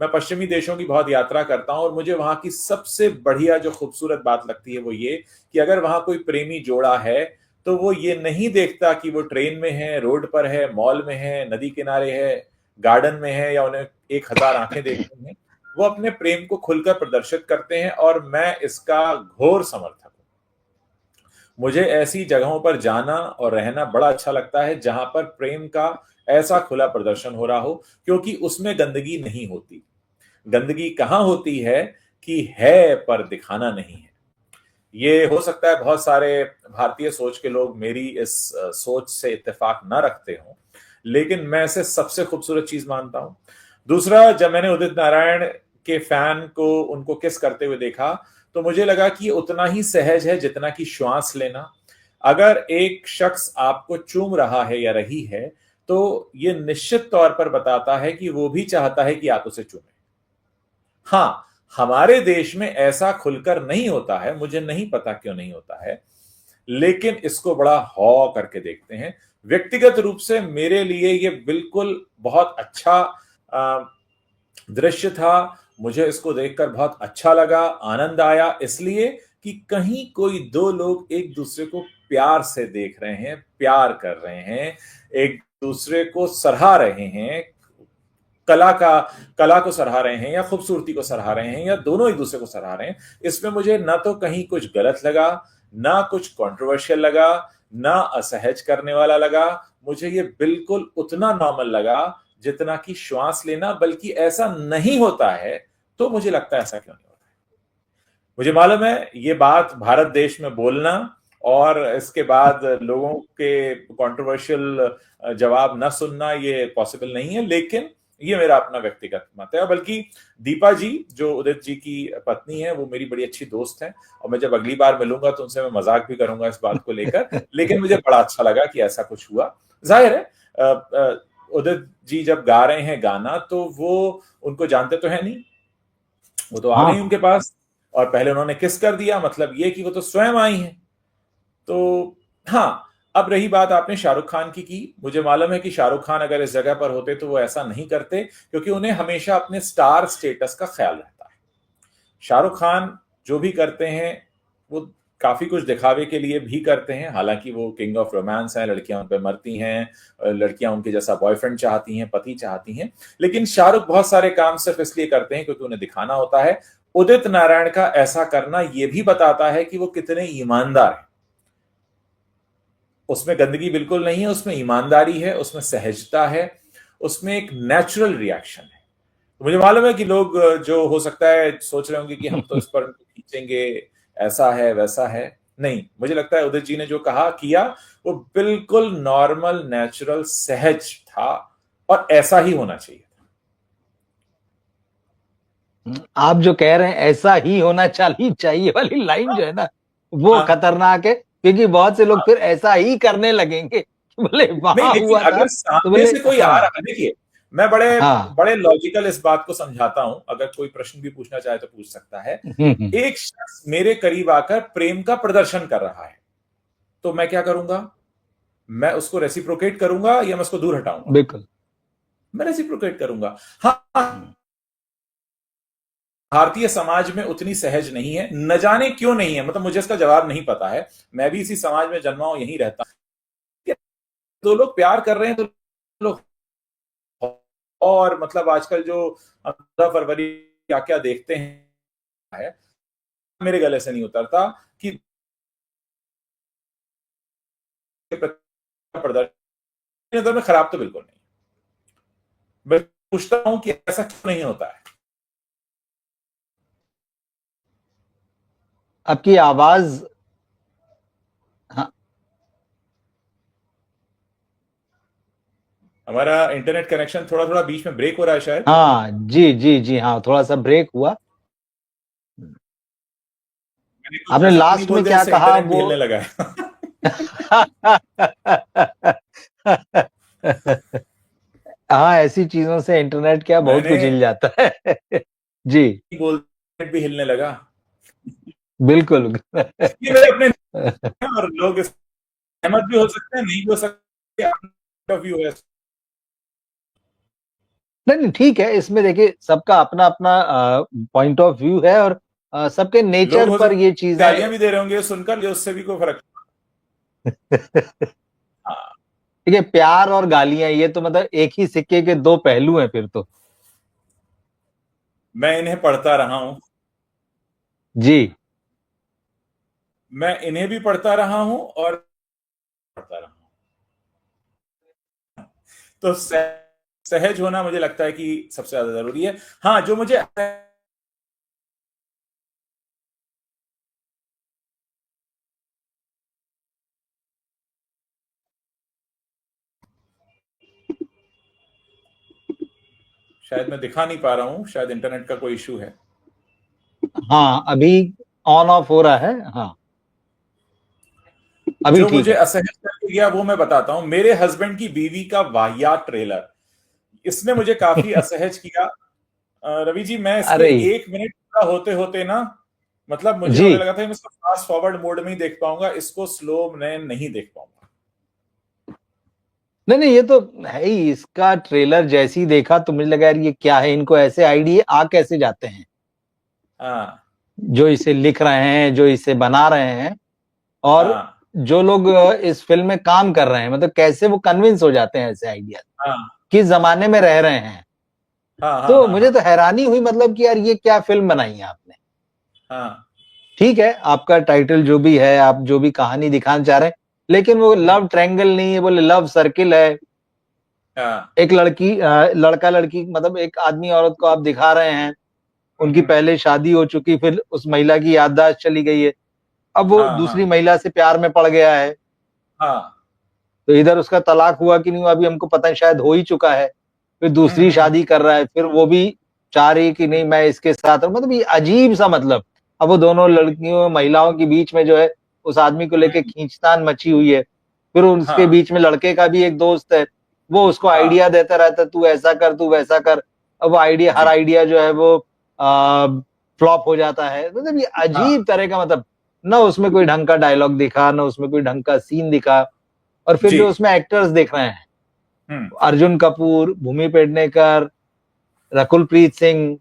मैं पश्चिमी देशों की बहुत यात्रा करता हूं और मुझे वहां की सबसे बढ़िया जो खूबसूरत बात लगती है वो ये कि अगर वहां कोई प्रेमी जोड़ा है तो वो ये नहीं देखता कि वो ट्रेन में है, रोड पर है, मॉल में है, नदी किनारे है, गार्डन में है, या उन्हें 1,000 आंखें देखती हैं। वो अपने प्रेम को खुलकर प्रदर्शित करते हैं और मैं इसका घोर समर्थक हूं। मुझे ऐसी जगहों पर जाना और रहना बड़ा अच्छा लगता है जहां पर प्रेम का ऐसा खुला प्रदर्शन हो रहा हो, क्योंकि उसमें गंदगी नहीं होती। गंदगी कहां होती है कि है पर दिखाना नहीं है। ये हो सकता है बहुत सारे भारतीय सोच के लोग मेरी इस सोच से इत्तेफाक ना रखते हों, लेकिन मैं इसे सबसे खूबसूरत चीज मानता हूं। दूसरा, जब मैंने उदित नारायण के फैन को उनको किस करते हुए देखा तो मुझे लगा कि ये उतना ही सहज है जितना कि श्वास लेना। अगर एक शख्स आपको चूम रहा है या रही है तो ये निश्चित तौर पर बताता है कि वो भी चाहता है कि आप उसे चूमें। हाँ, हमारे देश में ऐसा खुलकर नहीं होता है, मुझे नहीं पता क्यों नहीं होता है, लेकिन इसको बड़ा हौ करके देखते हैं। व्यक्तिगत रूप से मेरे लिए ये बिल्कुल बहुत अच्छा दृश्य था। मुझे इसको देखकर बहुत अच्छा लगा, आनंद आया, इसलिए कि कहीं कोई दो लोग एक दूसरे को प्यार से देख रहे हैं, प्यार कर रहे हैं, एक दूसरे को सराह रहे हैं, कला का कला को सराह रहे हैं या खूबसूरती को सराह रहे हैं, या दोनों एक दूसरे को सराह रहे हैं। इसमें मुझे ना तो कहीं कुछ गलत लगा, ना कुछ कंट्रोवर्शियल लगा, ना असहज करने वाला लगा। मुझे ये बिल्कुल उतना नॉर्मल लगा जितना कि श्वास लेना। बल्कि ऐसा नहीं होता है तो मुझे लगता है ऐसा क्यों नहीं होता है। मुझे मालूम है ये बात भारत देश में बोलना और इसके बाद लोगों के कंट्रोवर्शियल जवाब न सुनना ये पॉसिबल नहीं है, लेकिन ये मेरा अपना व्यक्तिगत मत है। बल्कि दीपा जी जो उदित जी की पत्नी है वो मेरी बड़ी अच्छी दोस्त है, और मैं जब अगली बार मिलूंगा तो उनसे मैं मजाक भी करूंगा इस बात को लेकर। लेकिन मुझे बड़ा अच्छा लगा कि ऐसा कुछ हुआ। जाहिर है उदित जी जब गा रहे हैं गाना तो वो उनको जानते तो है नहीं, वो तो आ हाँ गई उनके पास और पहले उन्होंने किस कर दिया, मतलब ये कि वो तो स्वयं आई हैं। तो हाँ, अब रही बात आपने शाहरुख खान की, मुझे मालूम है कि शाहरुख खान अगर इस जगह पर होते तो वो ऐसा नहीं करते, क्योंकि उन्हें हमेशा अपने स्टार स्टेटस का ख्याल रहता है। शाहरुख खान जो भी करते हैं वो काफी कुछ दिखावे के लिए भी करते हैं। हालांकि वो किंग ऑफ रोमांस है, लड़कियां उन पे मरती हैं, लड़कियां उनके जैसा बॉयफ्रेंड चाहती हैं, पति चाहती हैं। लेकिन शाहरुख बहुत सारे काम सिर्फ इसलिए करते हैं क्योंकि उन्हें दिखाना होता है। उदित नारायण का ऐसा करना यह भी बताता है कि वो कितने ईमानदार हैं। उसमें गंदगी बिल्कुल नहीं है, उसमें ईमानदारी है, उसमें सहजता है, उसमें एक नेचुरल रिएक्शन है। तो मुझे मालूम है कि लोग जो हो सकता है सोच रहे होंगे कि हम तो इस पर खींचेंगे, ऐसा है वैसा है। नहीं, मुझे लगता है उदित जी ने जो कहा किया वो बिल्कुल नॉर्मल, नेचुरल, सहज था और ऐसा ही होना चाहिए। आप जो कह रहे हैं ऐसा ही होना चाहिए वाली लाइन जो है ना, वो हाँ, खतरनाक है, क्योंकि बहुत से लोग फिर ऐसा ही करने लगेंगे कि बोले नहीं, वहां लेकिन हुआ था अगर तो सामने बोले से कोई आ हाँ। रहा, देखिए मैं बड़े हाँ। बड़े लॉजिकल इस बात को समझाता हूं, अगर कोई प्रश्न भी पूछना चाहे तो पूछ सकता है। हम्म। एक शख्स मेरे करीब आकर प्रेम का प्रदर्शन कर रहा है, तो मैं क्या करूंगा? मैं उसको रेसिप्रोकेट करूंगा या मैं उसको दूर हटाऊंगा? बिल्कुल। मैं रेसिप्रोकेट करूंगा। हाँ, हम्म। भारतीय समाज में उतनी सहज नहीं है, न जाने क्यों नहीं है, मतलब मुझे इसका जवाब नहीं पता है। मैं भी इसी समाज में जन्मा हूं, यहीं रहता हूं। दो लोग प्यार कर रहे हैं तो लोग, और मतलब आजकल जो 15 फरवरी क्या क्या देखते हैं है, मेरे गले से नहीं उतरता कि प्रदर्शन नजर में खराब तो बिल्कुल नहीं। मैं पूछता हूं कि ऐसा क्यों नहीं होता है? आपकी आवाज। हाँ। हमारा इंटरनेट कनेक्शन थोड़ा थोड़ा बीच में ब्रेक हो रहा है शायद। हाँ जी जी जी, हाँ थोड़ा सा ब्रेक हुआ। मैंने कुछ आपने ऐसा तो नहीं लास्ट बोल में दिया क्या जिससे कहा इंटरनेट भी वो? हिलने लगा है? हाँ, ऐसी चीजों से इंटरनेट क्या बहुत मैंने कुछ हिल जाता है। जी। बोल, इंटरनेट भी हिलने लगा। बिल्कुल। ये मेरे अपने हैं और लोग सहमत भी हो सकते हैं, नहीं भी हो सकते, अपना व्यू है। नहीं नहीं, ठीक है, इसमें देखिए सबका अपना अपना पॉइंट ऑफ व्यू है, और सबके लोग नेचर हो पर सकते ये चीजें। गालियां भी दे रहे होंगे सुनकर, जो उससे भी कोई फर्क। हाँ, देखिए, प्यार और गालियां ये तो मतलब एक ही सिक्के के दो पहलू हैं फिर तो। मैं इन्हें पढ़ता रहा हूं, जी। मैं इन्हें भी पढ़ता रहा हूं और पढ़ता रहा हूं। तो सहज होना मुझे लगता है कि सबसे ज्यादा जरूरी है। हाँ, जो मुझे शायद मैं दिखा नहीं पा रहा हूं, शायद इंटरनेट का कोई इशू है। हाँ, अभी ऑन ऑफ हो रहा है। हाँ, अभी जो ठीक मुझे है। असहज करके गया वो मैं बताता हूं, मेरे हस्बैंड की बीवी का वाहियात ट्रेलर, इसने मुझे काफी असहज किया। रवि जी, मैं इसके अरे 1 मिनट पूरा होते होते ना, मतलब मुझे जी। होने लगा था कि मैं इसको फास्ट फॉरवर्ड मोड में ही देख पाऊंगा, इसको स्लो में नहीं देख पाऊंगा। नहीं नहीं, ये तो है ही, इसका ट्रेलर जैसे ही देखा तो मुझे लगा यार ये क्या है, इनको ऐसे आइडिया आ कैसे जाते हैं, हाँ, जो इसे लिख रहे हैं, जो इसे बना रहे हैं, और हाँ, जो लोग इस फिल्म में काम कर रहे हैं, मतलब कैसे वो कन्विंस हो जाते हैं ऐसे आइडिया, हाँ, किस जमाने में रह रहे हैं। हाँ, हाँ, तो हाँ, मुझे हाँ, तो हैरानी हुई, मतलब कि यार ये क्या फिल्म बनाई है आपने। हाँ, ठीक है, आपका टाइटल जो भी है, आप जो भी कहानी दिखाना चाह रहे हैं, लेकिन वो लव ट्रायंगल नहीं है, बोले लव सर्किल है। हाँ, एक लड़की लड़का लड़की, मतलब एक आदमी औरत को आप दिखा रहे हैं, उनकी हम्म, पहले शादी हो चुकी, फिर उस महिला की याददाश्त चली गई है, अब वो हाँ, दूसरी हाँ, महिला से प्यार में पड़ गया है। हाँ, तो इधर उसका तलाक हुआ कि नहीं हुआ अभी हमको पता है, शायद हो ही चुका है। फिर हम्म, दूसरी शादी कर रहा है, फिर वो भी चाह रही कि नहीं मैं इसके साथ रहूं। मतलब ये अजीब सा, मतलब अब वो दोनों लड़कियों महिलाओं के बीच में जो है उस आदमी को लेके हम्म, खींचतान मची हुई है। फिर उसके हाँ, बीच में लड़के का भी एक दोस्त है, वो उसको हाँ, आइडिया देता रहता है, तू ऐसा कर तू वैसा कर। अब वो आइडिया, हर जी, आइडिया जो है वो फ्लॉप हो जाता है। मतलब ये हाँ, अजीब तरह का, मतलब ना उसमें कोई ढंग का डायलॉग दिखा, ना उसमें कोई ढंग का सीन दिखा। और फिर जी, जो उसमें एक्टर्स देख रहे हैं, हम्म, अर्जुन कपूर, भूमि पेडनेकर, रकुल प्रीत सिंह।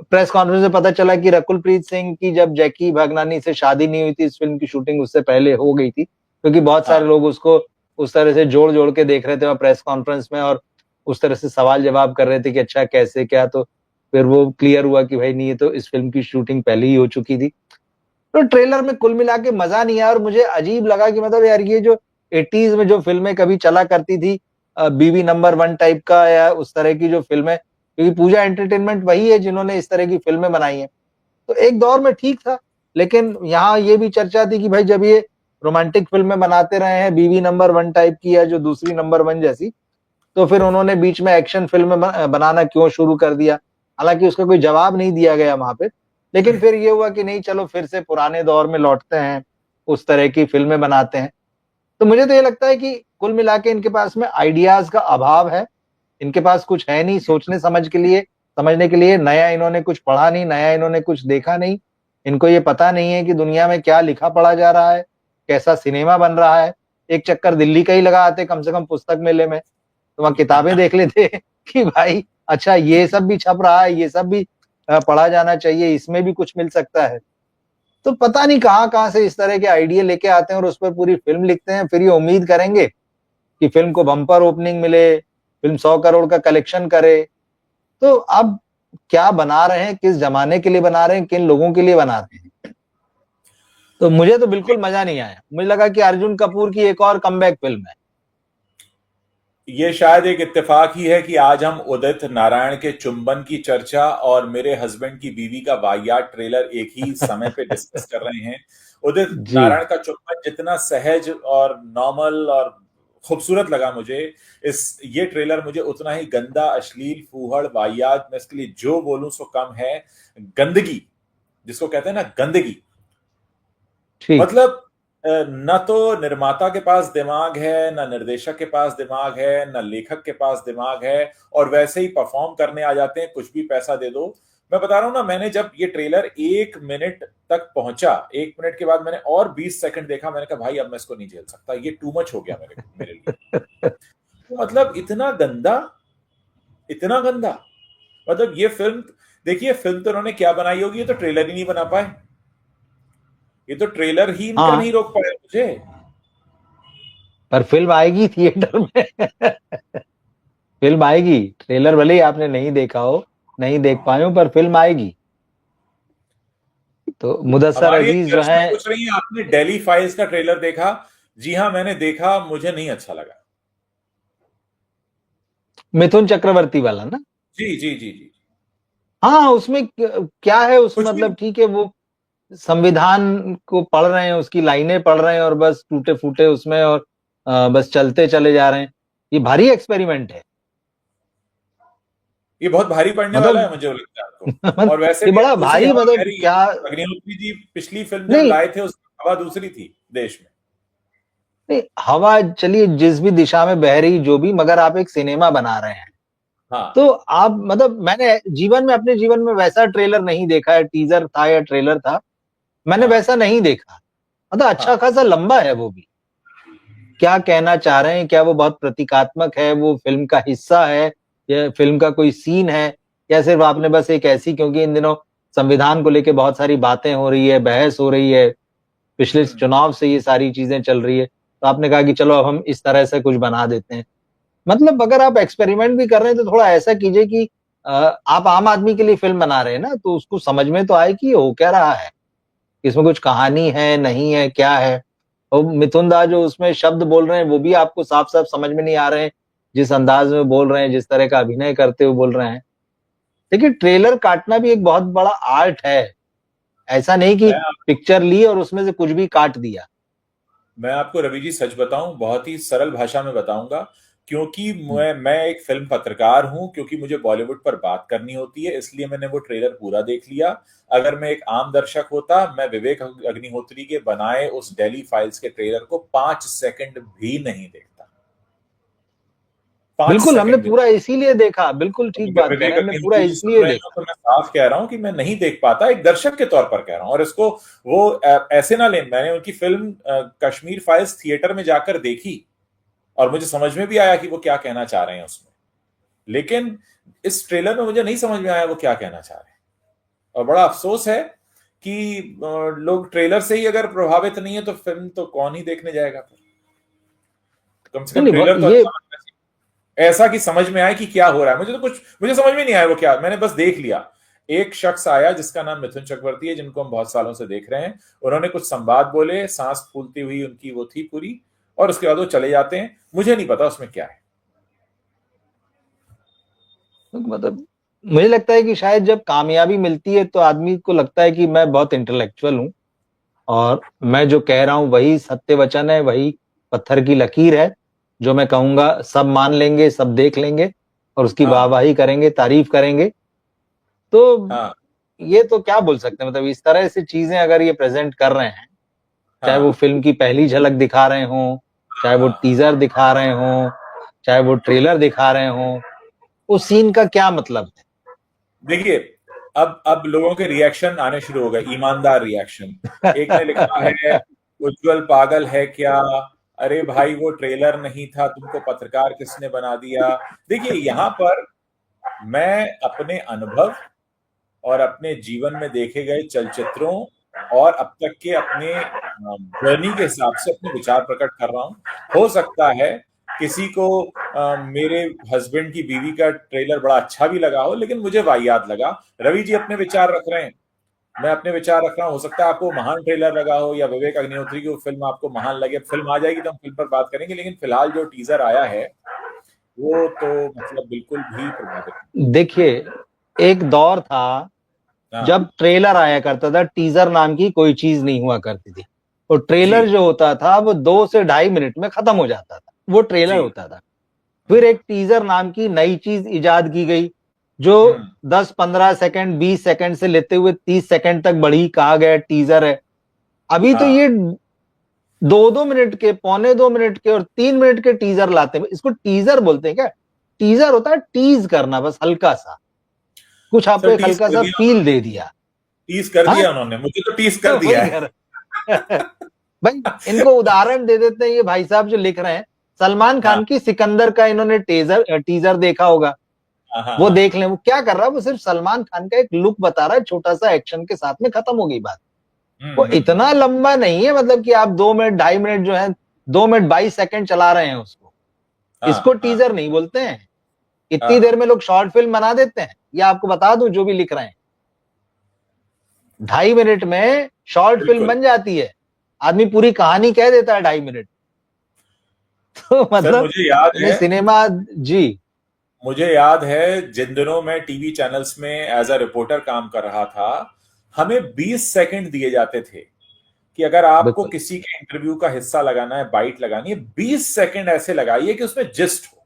प्रेस कॉन्फ्रेंस में पता चला कि रकुल प्रीत सिंह की जब जैकी भागनानी से शादी नहीं हुई थी, इस फिल्म की शूटिंग उससे पहले हो गई थी, क्योंकि बहुत सारे हाँ, लोग उसको उस तरह से जोड़ जोड़ के देख रहे थे वहां प्रेस कॉन्फ्रेंस में, और उस तरह से सवाल जवाब कर रहे थे कि अच्छा कैसे क्या। तो फिर वो क्लियर हुआ कि भाई नहीं, ये तो इस फिल्म की शूटिंग पहले ही हो चुकी थी। तो ट्रेलर में कुल मिला के मजा नहीं आया, और मुझे अजीब लगा कि मतलब यार ये जो 80s में जो फिल्में कभी चला करती थी, बीवी नंबर 1 टाइप का या उस तरह की जो फिल्में, क्योंकि पूजा एंटरटेनमेंट वही है जिन्होंने इस तरह की फिल्में बनाई हैं। तो एक दौर में ठीक था, लेकिन यहाँ ये भी चर्चा थी कि भाई जब ये रोमांटिक फिल्में बनाते रहे हैं, बीवी नंबर 1 टाइप की या जो दूसरी नंबर 1 जैसी, तो फिर उन्होंने बीच में एक्शन फिल्म बनाना क्यों शुरू कर दिया। हालांकि उसका कोई जवाब नहीं दिया गया वहां पे, लेकिन फिर ये हुआ कि नहीं चलो फिर से पुराने दौर में लौटते हैं, उस तरह की फिल्में बनाते हैं। तो मुझे तो ये लगता है कि कुल मिला के इनके पास में आइडियाज का अभाव है, इनके पास कुछ है नहीं सोचने समझने के लिए, नया इन्होंने कुछ पढ़ा नहीं, नया इन्होंने कुछ देखा नहीं, इनको ये पता नहीं है कि दुनिया में क्या लिखा पढ़ा जा रहा है, कैसा सिनेमा बन रहा है। एक चक्कर दिल्ली का ही लगा आते कम से कम पुस्तक मेले में, तो वहां किताबें देख लेते कि भाई अच्छा ये सब भी छप रहा है, ये सब भी पढ़ा जाना चाहिए, इसमें भी कुछ मिल सकता है। तो पता नहीं कहाँ कहाँ से इस तरह के आइडिया लेके आते हैं और उस पर पूरी फिल्म लिखते हैं, फिर ये उम्मीद करेंगे कि फिल्म को बम्पर ओपनिंग मिले, फिल्म 100 करोड़ का कलेक्शन करे। तो अब क्या बना रहे हैं, किस जमाने के लिए बना रहे हैं, किन लोगों के लिए बना रहे हैं। तो मुझे तो बिल्कुल मजा नहीं आया, मुझे लगा कि अर्जुन कपूर की एक और कमबैक फिल्म है। ये शायद एक इत्तेफाक ही है कि आज हम उदित नारायण के चुंबन की चर्चा और मेरे हस्बैंड की बीवी का वाहियात ट्रेलर एक ही समय पे डिस्कस कर रहे हैं। उदित जी। नारायण का चुंबन जितना सहज और नॉर्मल और खूबसूरत लगा मुझे, इस ये ट्रेलर मुझे उतना ही गंदा, अश्लील, फूहड़, वाहियात, मैं इसके लिए जो बोलूं सो कम है। गंदगी, जिसको कहते हैं ना गंदगी, ठीक। मतलब न तो निर्माता के पास दिमाग है, न निर्देशक के पास दिमाग है, न लेखक के पास दिमाग है, और वैसे ही परफॉर्म करने आ जाते हैं, कुछ भी पैसा दे दो। मैं बता रहा हूं ना, मैंने जब ये ट्रेलर 1 मिनट तक पहुंचा, 1 मिनट के बाद मैंने और 20 सेकंड देखा, मैंने कहा भाई अब मैं इसको नहीं झेल सकता, ये टू मच हो गया मेरे लिए। तो मतलब इतना गंदा, इतना गंदा। मतलब ये फिल्म, देखिए फिल्म तो उन्होंने क्या बनाई होगी, ये तो ट्रेलर ही नहीं बना पाए, ये तो ट्रेलर ही इनका हाँ, नहीं रोक पाया मुझे। पर फिल्म आएगी थिएटर में। फिल्म आएगी, ट्रेलर भले ही आपने नहीं देखा हो, नहीं देख पाए हो, पर फिल्म आएगी। तो मुदस्सर हमारी एक अजीज जो दर्शक है। पूछ रही है आपने डेली फाइल्स का ट्रेलर देखा? जी हाँ मैंने देखा, मुझे नहीं अच्छा लगा। मिथुन चक्रवर्ती वाला ना? जी जी जी जी। हाँ, उसमें क्या है उसमें, कुछ भी मतलब ठीक है, वो संविधान को पढ़ रहे हैं, उसकी लाइनें पढ़ रहे हैं और बस टूटे फूटे उसमें, और बस चलते चले जा रहे हैं। ये भारी एक्सपेरिमेंट है। ये बहुत भारी पड़ने वाला मतलब है मुझे लगता है आपको। और वैसे ये भी बड़ा दूसरी भारी, हवा बह मतलब रही क्या। है, अग्निहोत्री जी पिछली फिल्म जब नहीं लाए थे उसकी हवा दूसरी थी देश में। नहीं, हवा चलिए जिस भी दिशा में बह रही जो भी, मगर आप एक सिनेमा बना रहे हैं। हाँ तो आप, मतलब मैंने जीवन में, अपने जीवन में वैसा ट्रेलर नहीं देखा है, टीजर था या ट्रेलर था, मैंने हाँ वैसा नहीं देखा। मतलब अच्छा हाँ। खासा लंबा है वो भी। क्या कहना चाह रहे हैं, क्या वो बहुत प्रतीकात्मक है, वो फिल्म का हिस्सा है, या फिल्म का कोई सीन है, या सिर्फ आपने बस एक ऐसी, क्योंकि इन दिनों संविधान को लेके बहुत सारी बातें हो रही है, बहस हो रही है, पिछले हम्म। चुनाव से ये सारी चीजें चल रही है, तो आपने कहा कि चलो अब हम इस तरह से कुछ बना देते हैं। मतलब अगर आप एक्सपेरिमेंट भी कर रहे हैं तो थोड़ा ऐसा कीजिए कि आप आम आदमी के लिए फिल्म बना रहे हैं ना, तो उसको समझ में तो आए कि ये हो क्या रहा है, इसमें कुछ कहानी है नहीं है, क्या है। और मिथुन दा जो उसमें शब्द बोल रहे हैं वो भी आपको साफ साफ समझ में नहीं आ रहे हैं, जिस अंदाज में बोल रहे हैं, जिस तरह का अभिनय करते हुए बोल रहे हैं। देखिए ट्रेलर काटना भी एक बहुत बड़ा आर्ट है, ऐसा नहीं कि मैं पिक्चर ली और उसमें से कुछ भी काट दिया। मैं आपको रवि जी सच बताऊं, बहुत ही सरल भाषा में बताऊंगा, क्योंकि हम्म। मैं एक फिल्म पत्रकार हूं, क्योंकि मुझे बॉलीवुड पर बात करनी होती है, इसलिए मैंने वो ट्रेलर पूरा देख लिया। अगर मैं एक आम दर्शक होता, मैं विवेक अग्निहोत्री के बनाए उस डेली फाइल्स के ट्रेलर को 5 सेकंड भी नहीं देखता, पांच बिल्कुल, हमने सेकंड भी। पूरा इसीलिए देखा, बिल्कुल तो ठीक अगर बात कह रहे विवेक हैं, हमने पूरा अग्निहोत्री जी सुन इसलिए रहे हो देखा। तो मैं साफ कह रहा हूं कि मैं नहीं देख पाता, एक दर्शक के तौर पर कह रहा हूं। और इसको वो ऐसे ना लें, मैंने उनकी फिल्म कश्मीर फाइल्स थिएटर में जाकर देखी, और मुझे समझ में भी आया कि वो क्या कहना चाह रहे हैं उसमें, लेकिन इस ट्रेलर में मुझे नहीं समझ में आया वो क्या कहना चाह रहे हैं। और बड़ा अफसोस है कि लोग ट्रेलर से ही अगर प्रभावित नहीं है तो फिल्म तो कौन ही देखने जाएगा फिर। कम से नहीं कम नहीं, ट्रेलर तो ये अच्छा लगना चाहिए, ऐसा कि समझ में आए कि क्या हो रहा है। मुझे समझ में नहीं आया वो क्या, मैंने बस देख लिया। एक शख्स आया जिसका नाम मिथुन चक्रवर्ती है, जिनको हम बहुत सालों से देख रहे हैं, उन्होंने कुछ संवाद बोले, सांस फूलती हुई उनकी वो थी पूरी, और उसके बाद वो चले जाते हैं, मुझे नहीं पता उसमें क्या है। मतलब मुझे लगता है कि शायद जब कामयाबी मिलती है तो आदमी को लगता है कि मैं बहुत इंटेलेक्चुअल हूँ और मैं जो कह रहा हूँ वही सत्य वचन है, वही पत्थर की लकीर है, जो मैं कहूंगा सब मान लेंगे, सब देख लेंगे और उसकी हाँ वाहवाही करेंगे, तारीफ करेंगे। तो हाँ ये तो क्या बोल सकते हैं, मतलब इस तरह से चीजें अगर ये प्रेजेंट कर रहे हैं, चाहे वो हाँ फिल्म की पहली झलक दिखा रहे हों, चाहे वो हाँ। टीजर दिखा रहे हों, चाहे वो ट्रेलर दिखा रहे हों, उस सीन का क्या मतलब है? देखिए, अब लोगों के रिएक्शन आने शुरू हो गए, ईमानदार रिएक्शन। एक ने लिखा है, उज्जवल पागल है क्या? अरे भाई वो ट्रेलर नहीं था, तुमको पत्रकार किसने बना दिया? देखिए यहाँ पर मैं अपने अनुभव और अपने जीवन में देखे गए चलचित्रों और अब तक के अपने जर्नी के हिसाब से अपने विचार प्रकट कर रहा हूँ। हो सकता है किसी को मेरे हस्बैंड की बीवी का ट्रेलर बड़ा अच्छा भी लगा हो, लेकिन मुझे वाहियात लगा। रवि जी अपने विचार रख रहे हैं, मैं अपने विचार रख रहा हूँ। हो सकता है आपको महान ट्रेलर लगा हो या विवेक अग्निहोत्री की वो फिल्म आपको महान लगे। फिल्म आ जाएगी तो हम फिल्म पर बात करेंगे, लेकिन फिलहाल जो टीजर आया है वो तो मतलब बिल्कुल भी प्रभावित देखिए, एक दौर था नहीं। हाँ जब ट्रेलर आया करता था, टीजर नाम की कोई चीज नहीं हुआ करती थी। और जी ट्रेलर जो होता था वो 2 से ढाई मिनट में खत्म हो जाता था, वो ट्रेलर जी। होता था। फिर एक टीजर नाम की नई चीज इजाद की गई, जो हम्म। 10-15 सेकंड 20 सेकंड से लेते हुए 30 सेकंड तक बढ़ी, कहा गया टीजर है। अभी तो हाँ ये 2-2 मिनट के, 2.25 मिनट के और 3 मिनट के टीजर लाते हैं। इसको टीजर बोलते हैं क्या? टीजर होता है टीज करना, बस हल्का सा, कुछ आपको सर, एक टीज हल्का कर सा दिया फील उन्होंने। दे दिया। टीज कर हाँ दिया उन्होंने, मुझे तो टीज कर दिया वही है। कर भाई, इनको उदाहरण दे देते हैं ये भाई साहब जो लिख रहे हैं। सलमान हाँ खान की सिकंदर का इन्होंने टीजर देखा होगा, हाँ हाँ वो हाँ। देख लें। वो क्या कर रहा है, वो सिर्फ सलमान खान का एक लुक बता रहा है, छोटा सा एक्शन के साथ में खत्म हो गई बात। वो इतना हम्म। लंबा नहीं है, मतलब कि आप 2 मिनट 2.5 मिनट जो है, 2 मिनट 22 सेकंड चला रहे हैं उसको, इसको हाँ हाँ टीजर नहीं बोलते हैं। इतनी हाँ। देर में लोग शॉर्ट फिल्म बना देते हैं, या आपको बता दूं जो भी लिख रहे हैं, 2.5 मिनट में शॉर्ट फिल्म बिल्कुल। बन जाती है। आदमी पूरी कहानी कह देता है 2.5 मिनट। तो सर मतलब मुझे याद इन्हें है, सिनेमा। जी। जिन दिनों मैं टीवी चैनल्स में एज अ रिपोर्टर काम कर रहा था, हमें 20 सेकंड दिए जाते थे कि अगर आपको बिल्कुल। किसी के इंटरव्यू का हिस्सा लगाना है, बाइट लगानी है, 20 सेकंड ऐसे लगाइए कि उसमें जिस्ट हो।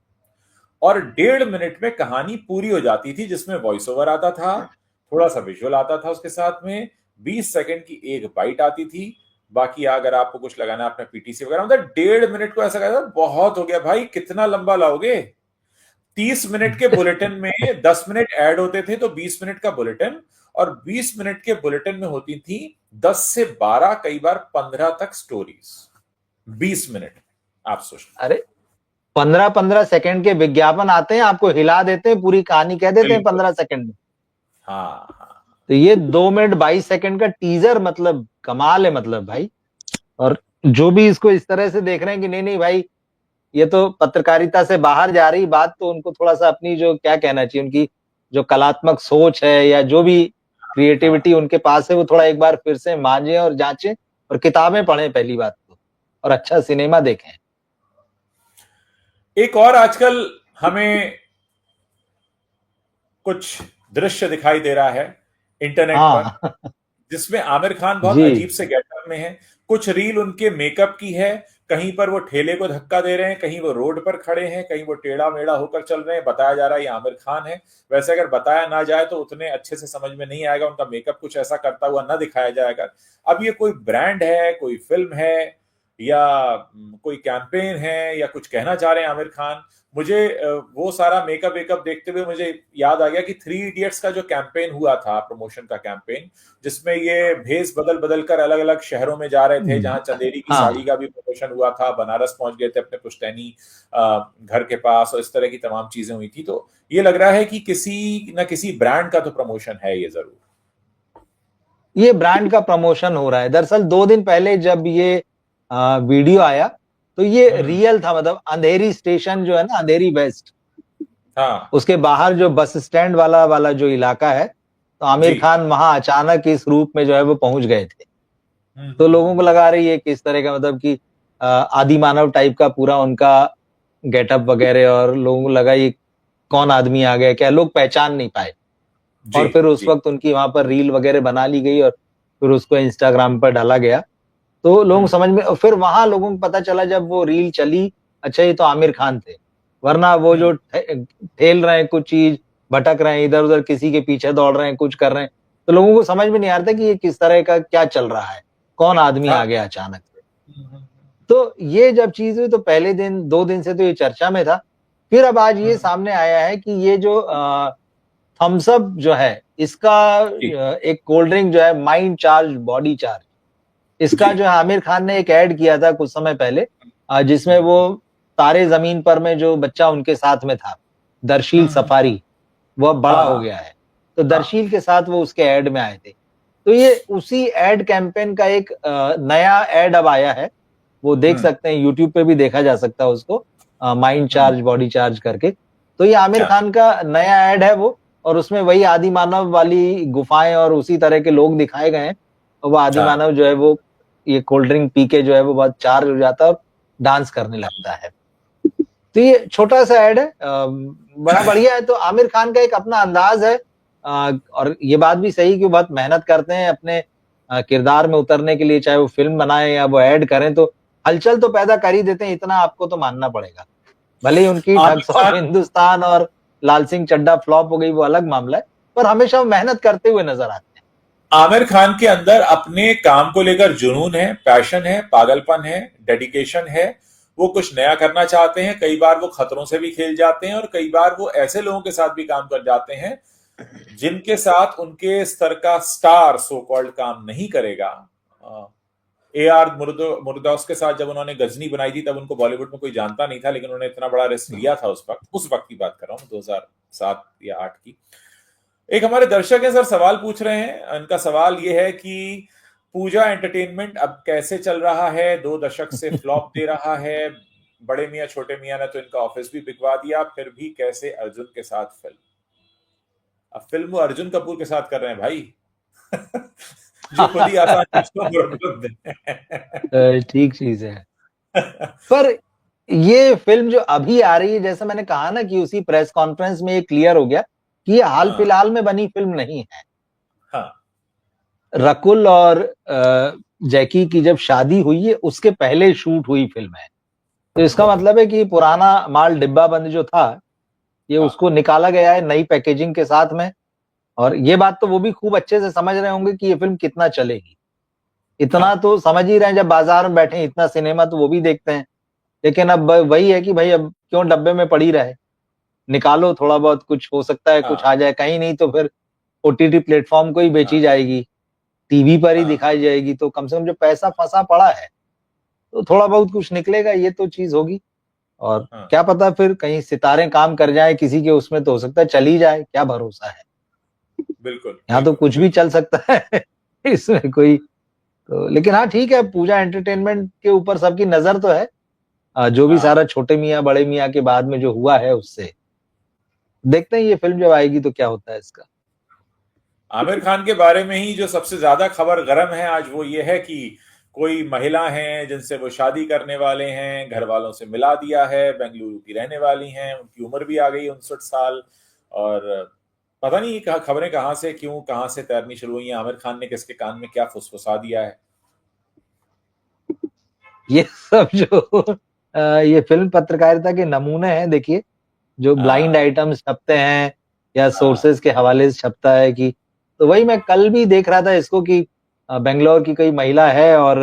और 1.5 मिनट में कहानी पूरी हो जाती थी, जिसमें वॉइस ओवर आता था, थोड़ा सा विजुअल आता था उसके साथ में, 20 सेकंड की एक बाइट आती थी। बाकी अगर आपको कुछ लगाना है अपने पीटीसी वगैरह, मतलब 1.5 मिनट को ऐसा कहता बहुत हो गया भाई, कितना लंबा लाओगे? 30 मिनट के बुलेटिन में 10 मिनट ऐड होते थे, तो 20 मिनट का बुलेटिन। और 20 मिनट के बुलेटिन में होती थी 10 से 12, कई बार 15 तक स्टोरीज, 20 मिनट। आप सोच। अरे 15-15 सेकंड के विज्ञापन आते हैं, आपको हिला देते हैं, पूरी कहानी कह देते हैं बिल्कुल। 15 सेकंड में। हाँ हाँ। तो ये 2 मिनट 22 सेकंड का टीजर, मतलब कमाल है, मतलब भाई। और जो भी इसको इस तरह से देख रहे हैं कि नहीं नहीं भाई, ये तो पत्रकारिता से बाहर जा रही बात, तो उनको थोड़ा सा अपनी जो क्या कहना चाहिए, उनकी जो कलात्मक सोच है या जो भी हाँ। क्रिएटिविटी उनके पास है, वो थोड़ा एक बार फिर से मांझे और जांचें, और किताबें पढ़ें पहली बात तो, और अच्छा सिनेमा देखें। एक और आजकल हमें कुछ दृश्य दिखाई दे रहा है इंटरनेट पर, हाँ जिसमें आमिर खान बहुत जी। अजीब से गेटअप में है। कुछ रील उनके मेकअप की है, कहीं पर वो ठेले को धक्का दे रहे हैं, कहीं वो रोड पर खड़े हैं, कहीं वो टेढ़ा मेढ़ा होकर चल रहे हैं। बताया जा रहा है ये आमिर खान है। वैसे अगर बताया ना जाए तो उतने अच्छे से समझ में नहीं आएगा, उनका मेकअप कुछ ऐसा करता हुआ ना दिखाया जाएगा। अब ये कोई ब्रांड है, कोई फिल्म है, या कोई कैंपेन है, या कुछ कहना चाह रहे हैं आमिर खान? मुझे वो सारा मेकअप वेकअप देखते हुए मुझे याद आ गया कि 3 इडियट्स का जो कैंपेन हुआ था, प्रमोशन का कैंपेन, जिसमें ये भेस बदल बदल कर अलग अलग शहरों में जा रहे थे, जहां चंदेरी की साड़ी हाँ, का भी प्रमोशन हुआ था, बनारस पहुंच गए थे अपने पुश्तैनी घर के पास, और इस तरह की तमाम चीजें हुई थी। तो ये लग रहा है कि किसी न किसी ब्रांड का तो प्रमोशन है ये जरूर। ये ब्रांड का प्रमोशन हो रहा है। दरअसल 2 दिन पहले जब ये वीडियो आया, तो ये हम्म। रियल था। मतलब अंधेरी स्टेशन जो है ना, अंधेरी वेस्ट, हाँ उसके बाहर जो बस स्टैंड वाला वाला जो इलाका है, तो आमिर जी। खान वहां अचानक इस रूप में जो है वो पहुंच गए थे। हम्म तो हम्म लोगों को हम्म लगा रही है कि इस तरह का, मतलब कि आदि मानव टाइप का पूरा उनका गेटअप वगैरह, और लोगों को लगा ये कौन आदमी आ गया, क्या लोग पहचान नहीं पाए। और फिर उस वक्त उनकी वहां पर रील वगैरह बना ली गई और फिर उसको इंस्टाग्राम पर डाला गया, तो लोग समझ में, और फिर वहां लोगों को पता चला जब वो रील चली, अच्छा ये तो आमिर खान थे, वरना वो जो ठेल रहे हैं कुछ चीज, भटक रहे हैं इधर उधर, किसी के पीछे दौड़ रहे हैं, कुछ कर रहे हैं, तो लोगों को समझ में नहीं आ रहा था कि ये किस तरह का क्या चल रहा है, कौन आदमी आ गया अचानक से। तो ये जब चीज हुई तो पहले दिन 2 दिन से तो ये चर्चा में था। फिर अब आज ये सामने आया है कि ये जो थम्स अप जो है, इसका एक कोल्ड ड्रिंक जो है, माइंड चार्ज बॉडी चार्ज, इसका जो है आमिर खान ने एक ऐड किया था कुछ समय पहले, जिसमें वो तारे जमीन पर में जो बच्चा उनके साथ में था, दरशील सफारी, वो अब बड़ा हो गया है, तो दरशील के साथ वो उसके ऐड में आए थे। तो ये उसी ऐड कैंपेन का एक नया ऐड अब आया है, वो देख सकते हैं, यूट्यूब पे भी देखा जा सकता है उसको, माइंड चार्ज बॉडी चार्ज करके। तो ये आमिर खान का नया ऐड है वो, और उसमें वही आदि मानव वाली गुफाएं और उसी तरह के लोग दिखाए गए हैं, और वो आदि मानव जो है वो ये कोल्ड ड्रिंक पी के जो है वो बहुत चार्ज हो जाता है और डांस करने लगता है। तो ये छोटा सा ऐड है, बड़ा बढ़िया है। तो आमिर खान का एक अपना अंदाज है, और ये बात भी सही कि वो बहुत मेहनत करते हैं अपने किरदार में उतरने के लिए, चाहे वो फिल्म बनाए या वो ऐड करें, तो हलचल तो पैदा कर ही देते हैं, इतना आपको तो मानना पड़ेगा। भले ही उनकी ठग्स ऑफ हिंदुस्तान और लाल सिंह चड्ढा फ्लॉप हो गई, वो अलग मामला है, पर हमेशा वो मेहनत करते हुए नजर आते हैं। आमिर खान के अंदर अपने काम को लेकर जुनून है, पैशन है, पागलपन है, डेडिकेशन है, वो कुछ नया करना चाहते हैं। कई बार वो खतरों से भी खेल जाते हैं और कई बार वो ऐसे लोगों के साथ भी काम कर जाते हैं जिनके साथ उनके स्तर का स्टार सो कॉल्ड काम नहीं करेगा। AR मुर्दास के साथ जब उन्होंने गजनी बनाई थी तब उनको बॉलीवुड में कोई जानता नहीं था, लेकिन उन्होंने इतना बड़ा रिस्क लिया था उस वक्त की बात कर रहा हूँ, 2007 या 8 की। एक हमारे दर्शक है सर, सवाल पूछ रहे हैं। उनका सवाल ये है कि पूजा एंटरटेनमेंट अब कैसे चल रहा है, 2 दशक से फ्लॉप दे रहा है, बड़े मियां छोटे मियां ने तो इनका ऑफिस भी बिकवा दिया, फिर भी कैसे अर्जुन के साथ फिल्म? अब फिल्म वो अर्जुन कपूर के साथ कर रहे हैं भाई। जो खुद ही आसान ठीक चीज है। पर ये फिल्म जो अभी आ रही है, जैसे मैंने कहा ना कि उसी प्रेस कॉन्फ्रेंस में ये क्लियर हो गया कि ये हाल फिलहाल में बनी फिल्म नहीं है। रकुल और जैकी की जब शादी हुई है उसके पहले शूट हुई फिल्म है, तो इसका मतलब है कि पुराना माल डिब्बा बंद जो था ये उसको निकाला गया है नई पैकेजिंग के साथ में। और ये बात तो वो भी खूब अच्छे से समझ रहे होंगे कि ये फिल्म कितना चलेगी, इतना तो समझ ही रहे हैं, जब बाजार में बैठे इतना सिनेमा तो वो भी देखते हैं। लेकिन अब वही है कि भाई अब क्यों डब्बे में पड़ी रहे, निकालो, थोड़ा बहुत कुछ हो सकता है कुछ आ जाए, कहीं नहीं तो फिर OTT प्लेटफॉर्म को ही बेची जाएगी, टीवी पर ही दिखाई जाएगी, तो कम से कम जो पैसा फंसा पड़ा है तो थोड़ा बहुत कुछ निकलेगा, ये तो चीज होगी। और क्या पता फिर कहीं सितारे काम कर जाए किसी के उसमें, तो हो सकता है चली जाए, क्या भरोसा है। बिल्कुल, यहाँ तो कुछ भी चल सकता है इसमें कोई तो। लेकिन हाँ ठीक है, पूजा एंटरटेनमेंट के ऊपर सबकी नजर तो है, जो भी सारा छोटे मियाँ बड़े मियाँ के बाद में जो हुआ है उससे। देखते हैं ये फिल्म जब आएगी तो क्या होता है इसका। आमिर खान के बारे में ही जो सबसे ज्यादा खबर गर्म है आज वो ये है कि कोई महिला हैं जिनसे वो शादी करने वाले हैं, घर वालों से मिला दिया है, बेंगलुरु की रहने वाली हैं, उनकी उम्र भी आ गई 59 साल, और पता नहीं खबरें कहां से क्यों कहां से तैरनी शुरू हुई हैं। आमिर खान ने किसके कान में क्या फुसफुसा दिया है। ये सब जो ये फिल्म पत्रकारिता के नमूने हैं, देखिए जो ब्लाइंड आइटम्स छपते हैं या सोर्सेज के हवाले से छपता है कि, तो वही मैं कल भी देख रहा था इसको कि बेंगलोर की कोई महिला है और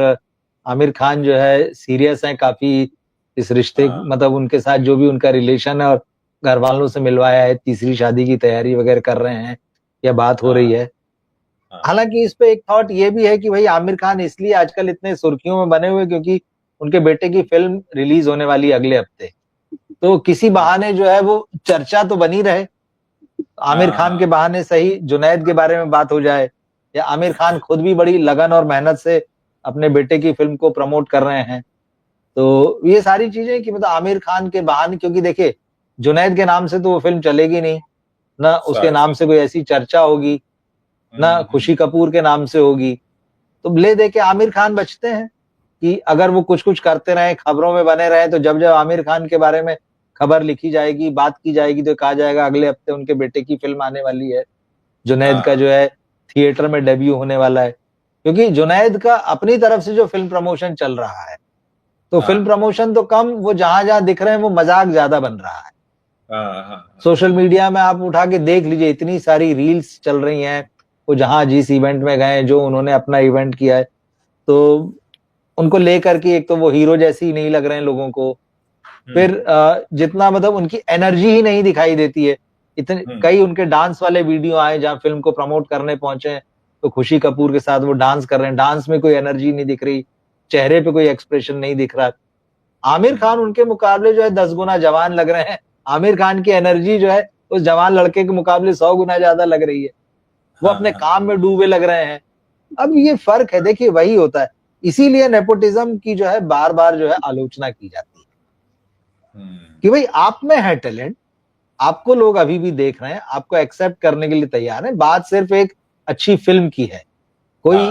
आमिर खान जो है सीरियस है काफी इस रिश्ते, मतलब उनके साथ जो भी उनका रिलेशन है, और घर वालों से मिलवाया है, तीसरी शादी की तैयारी वगैरह कर रहे हैं या बात हो रही है। हालांकि इस पे एक थॉट ये भी है कि भाई आमिर खान इसलिए आजकल इतने सुर्खियों में बने हुए क्योंकि उनके बेटे की फिल्म रिलीज होने वाली है अगले हफ्ते, तो किसी बहाने जो है वो चर्चा तो बनी रहे, आमिर खान के बहाने सही जुनैद के बारे में बात हो जाए, या आमिर खान खुद भी बड़ी लगन और मेहनत से अपने बेटे की फिल्म को प्रमोट कर रहे हैं। तो ये सारी चीजें कि मतलब आमिर खान के बहाने, क्योंकि देखिए जुनैद के नाम से तो वो फिल्म चलेगी नहीं ना, उसके नाम से कोई ऐसी चर्चा होगी ना, खुशी कपूर के नाम से होगी, तो ले दे के आमिर खान बचते हैं कि अगर वो कुछ कुछ करते रहे, खबरों में बने रहे, तो जब जब आमिर खान के बारे में खबर लिखी जाएगी, बात की जाएगी, तो कहा जाएगा अगले हफ्ते उनके बेटे की फिल्म आने वाली है। जुनैद का जो है थिएटर में डेब्यू होने वाला है, क्योंकि जुनैद का अपनी तरफ से जो फिल्म प्रमोशन चल रहा है, तो फिल्म प्रमोशन तो कम, वो जहां जहां दिख रहे हैं वो मजाक ज्यादा बन रहा है। सोशल मीडिया में आप उठा के देख लीजिए, इतनी सारी रील्स चल रही हैं, वो जहां जिस इवेंट में गए, जो उन्होंने अपना इवेंट किया है, तो उनको लेकर के एक तो वो हीरो जैसे ही नहीं लग रहे हैं लोगों को, फिर जितना मतलब उनकी एनर्जी ही नहीं दिखाई देती है। इतने कई उनके डांस वाले वीडियो आए जहां फिल्म को प्रमोट करने पहुंचे तो खुशी कपूर के साथ वो डांस कर रहे हैं, डांस में कोई एनर्जी नहीं दिख रही, चेहरे पे कोई एक्सप्रेशन नहीं दिख रहा। आमिर खान उनके मुकाबले जो है 10 गुना जवान लग रहे हैं। आमिर खान की एनर्जी जो है उस जवान लड़के के मुकाबले 100 गुना ज्यादा लग रही है। वो अपने काम में डूबे लग रहे हैं। अब ये फर्क है, देखिए वही होता है। इसीलिए नेपोटिज्म की जो है बार बार जो है आलोचना की जाती है कि भाई आप में है टैलेंट, आपको लोग अभी भी देख रहे हैं, आपको एक्सेप्ट करने के लिए तैयार है, बात सिर्फ एक अच्छी फिल्म की है। कोई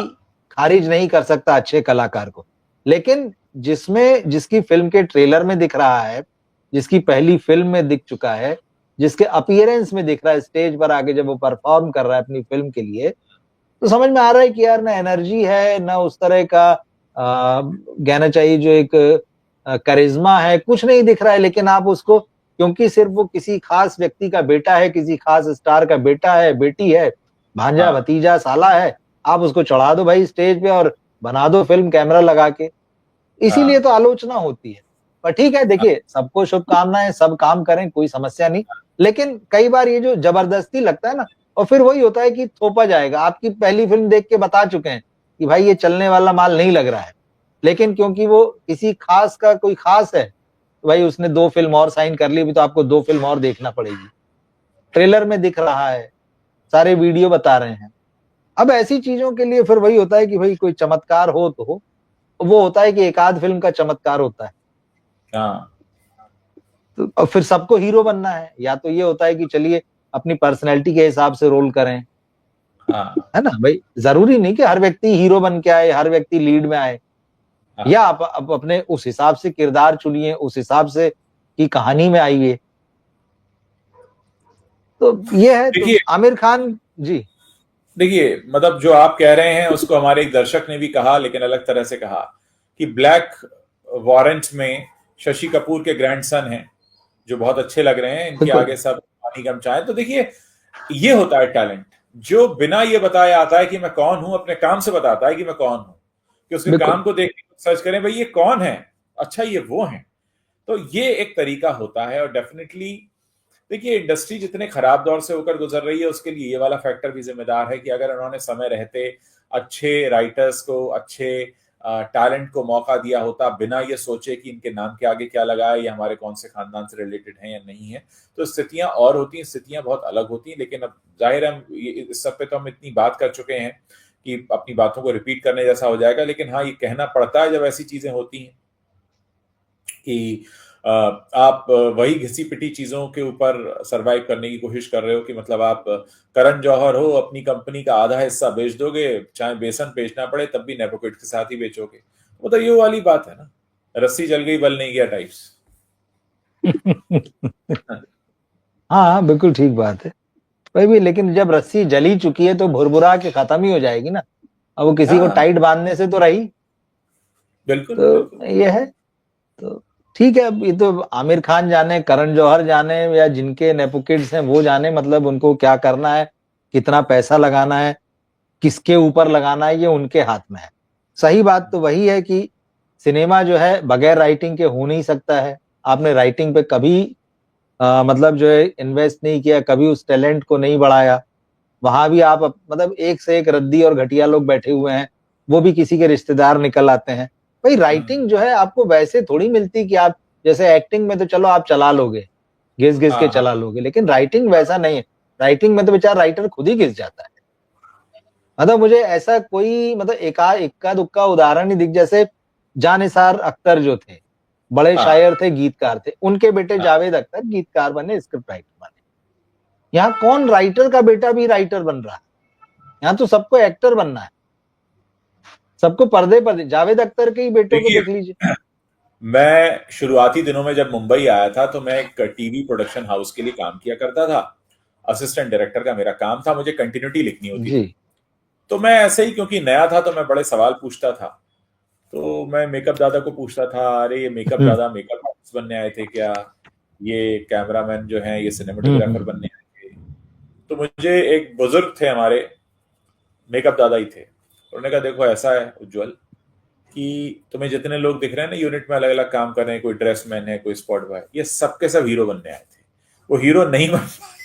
खारिज नहीं कर सकता अच्छे कलाकार को, लेकिन जिसकी फिल्म के ट्रेलर में दिख रहा है, जिसकी पहली फिल्म में दिख चुका है, जिसके अपीयरेंस में दिख रहा है, स्टेज पर आके जब वो परफॉर्म कर रहा है अपनी फिल्म के लिए, तो समझ में आ रहा है कि यार ना एनर्जी है, ना उस तरह का कहना चाहिए जो एक करिश्मा है, कुछ नहीं दिख रहा है। लेकिन आप उसको, क्योंकि सिर्फ वो किसी खास व्यक्ति का बेटा है, किसी खास स्टार का बेटा है, बेटी है, भांजा भतीजा साला है, आप उसको चढ़ा दो भाई स्टेज पे और बना दो फिल्म कैमरा लगा के। इसीलिए तो आलोचना होती है। पर ठीक है, देखिए सबको शुभकामनाएं, सब काम करें, कोई समस्या नहीं। लेकिन कई बार ये जो जबरदस्ती लगता है ना, और फिर वही होता है कि थोपा जाएगा। आपकी पहली फिल्म देख के बता चुके हैं कि भाई ये चलने वाला माल नहीं लग रहा है, लेकिन क्योंकि वो किसी खास का कोई खास है, तो भाई उसने 2 फिल्म और साइन कर ली, भी तो आपको 2 फिल्म और देखना पड़ेगी। ट्रेलर में दिख रहा है, सारे वीडियो बता रहे हैं। अब ऐसी चीजों के लिए फिर वही होता है कि भाई कोई चमत्कार हो तो हो। वो होता है कि एक आध फिल्म का चमत्कार होता है। तो और फिर सबको हीरो बनना है, या तो ये होता है कि चलिए अपनी पर्सनैलिटी के हिसाब से रोल करें, है ना भाई। जरूरी नहीं कि हर व्यक्ति हीरो बन के आए, हर व्यक्ति लीड में आए। या आप अपने उस हिसाब से किरदार चुनिए, उस हिसाब से की कहानी में आइए। तो ये है। तो आमिर खान जी, देखिए मतलब जो आप कह रहे हैं उसको हमारे एक दर्शक ने भी कहा, लेकिन अलग तरह से कहा, कि ब्लैक वारंट में शशि कपूर के ग्रैंडसन हैं जो बहुत अच्छे लग रहे हैं, इनके आगे सब पानी कम चाहे। तो देखिए ये होता है टैलेंट, जो बिना ये बताए आता है कि मैं कौन हूं, अपने काम से बताता है कि मैं कौन हूं, कि उसके काम को देख के सर्च करें भाई ये कौन है, अच्छा ये वो है। तो ये एक तरीका होता है। और डेफिनेटली देखिए इंडस्ट्री जितने खराब दौर से होकर गुजर रही है उसके लिए ये वाला फैक्टर भी जिम्मेदार है कि अगर उन्होंने समय रहते अच्छे राइटर्स को, अच्छे टैलेंट को मौका दिया होता, बिना ये सोचे कि इनके नाम के आगे क्या लगा है, ये हमारे कौन से खानदान से रिलेटेड हैं या नहीं है, तो स्थितियां और होती हैं, स्थितियां बहुत अलग होती हैं। लेकिन अब जाहिर है इस सब पे तो हम इतनी बात कर चुके हैं कि अपनी बातों को रिपीट करने जैसा हो जाएगा। लेकिन हाँ, ये कहना पड़ता है जब ऐसी चीजें होती हैं कि आप वही घिसी पिटी चीजों के ऊपर सरवाइव करने की कोशिश कर रहे हो, कि मतलब आप करण जौहर हो, अपनी कंपनी का आधा हिस्सा बेच दोगे, चाहे बेसन बेचना पड़े तब भी नेपोकिट के साथ ही बेचोगे। मतलब ये वाली बात है ना, रस्सी जल गई बल नहीं गया टाइप्स। हाँ बिल्कुल ठीक बात है भाई भी। लेकिन जब रस्सी जली चुकी है तो भुरभुरा के खत्म ही हो जाएगी ना। अब वो किसी को टाइट बांधने से तो रही। बिल्कुल, तो बिल्कुल। ये है। तो ठीक है, अब ये तो आमिर खान जाने, करण जौहर जाने, या जिनके नेपोकिड्स हैं वो जाने, मतलब उनको क्या करना है, कितना पैसा लगाना है, किसके ऊपर लगाना है, ये उनके हाथ में है। सही बात तो वही है कि सिनेमा जो है बगैर राइटिंग के हो नहीं सकता है। आपने राइटिंग पे कभी मतलब जो है इन्वेस्ट नहीं किया, कभी उस टैलेंट को नहीं बढ़ाया, वहां भी आप मतलब एक से एक रद्दी और घटिया लोग बैठे हुए हैं, वो भी किसी के रिश्तेदार निकल आते हैं। भाई राइटिंग जो है आपको वैसे थोड़ी मिलती कि आप जैसे एक्टिंग में तो चलो आप चला लोगे, घिस घिस के चला लोगे, लेकिन राइटिंग वैसा नहीं है। राइटिंग में तो बेचारा राइटर खुद ही घिस जाता है। मतलब मुझे ऐसा कोई मतलब इक्का दुक्का उदाहरण ही दिख, जैसे जानिसार अख्तर जो थे, बड़े शायर थे, गीतकार थे, उनके बेटे जावेद अख्तर गीतकार बने, स्क्रिप्ट राइटर बने। यहाँ कौन राइटर का बेटा भी राइटर बन रहा है? यहाँ तो सबको एक्टर बनना है, सबको पर्दे पर। जावेद अख्तर के ही बेटों को देख लीजिए। मैं शुरुआती दिनों में जब मुंबई आया था तो मैं एक टीवी प्रोडक्शन हाउस के लिए काम किया करता था, असिस्टेंट डायरेक्टर का मेरा काम था, मुझे कंटिन्यूटी लिखनी होती जी। थी। तो मैं ऐसे ही, क्योंकि नया था तो मैं बड़े सवाल पूछता था, तो मैं मेकअप दादा को पूछता था, अरे ये मेकअप हम्म दादा मेकअप आर्टिस्ट बनने आए थे क्या, ये कैमरामैन जो हैं ये सिनेमेटोग्राफर हम्म। बनने आए थे। तो मुझे एक बुजुर्ग थे हमारे, मेकअप दादा ही थे, उन्होंने कहा देखो ऐसा है उज्जवल कि तुम्हें जितने लोग दिख रहे हैं ना यूनिट में अलग अलग काम कर रहे हैं, कोई ड्रेसमैन है, कोई स्पॉट बॉय, ये सबके सब हीरो बनने आए थे, वो हीरो नहीं बन पाए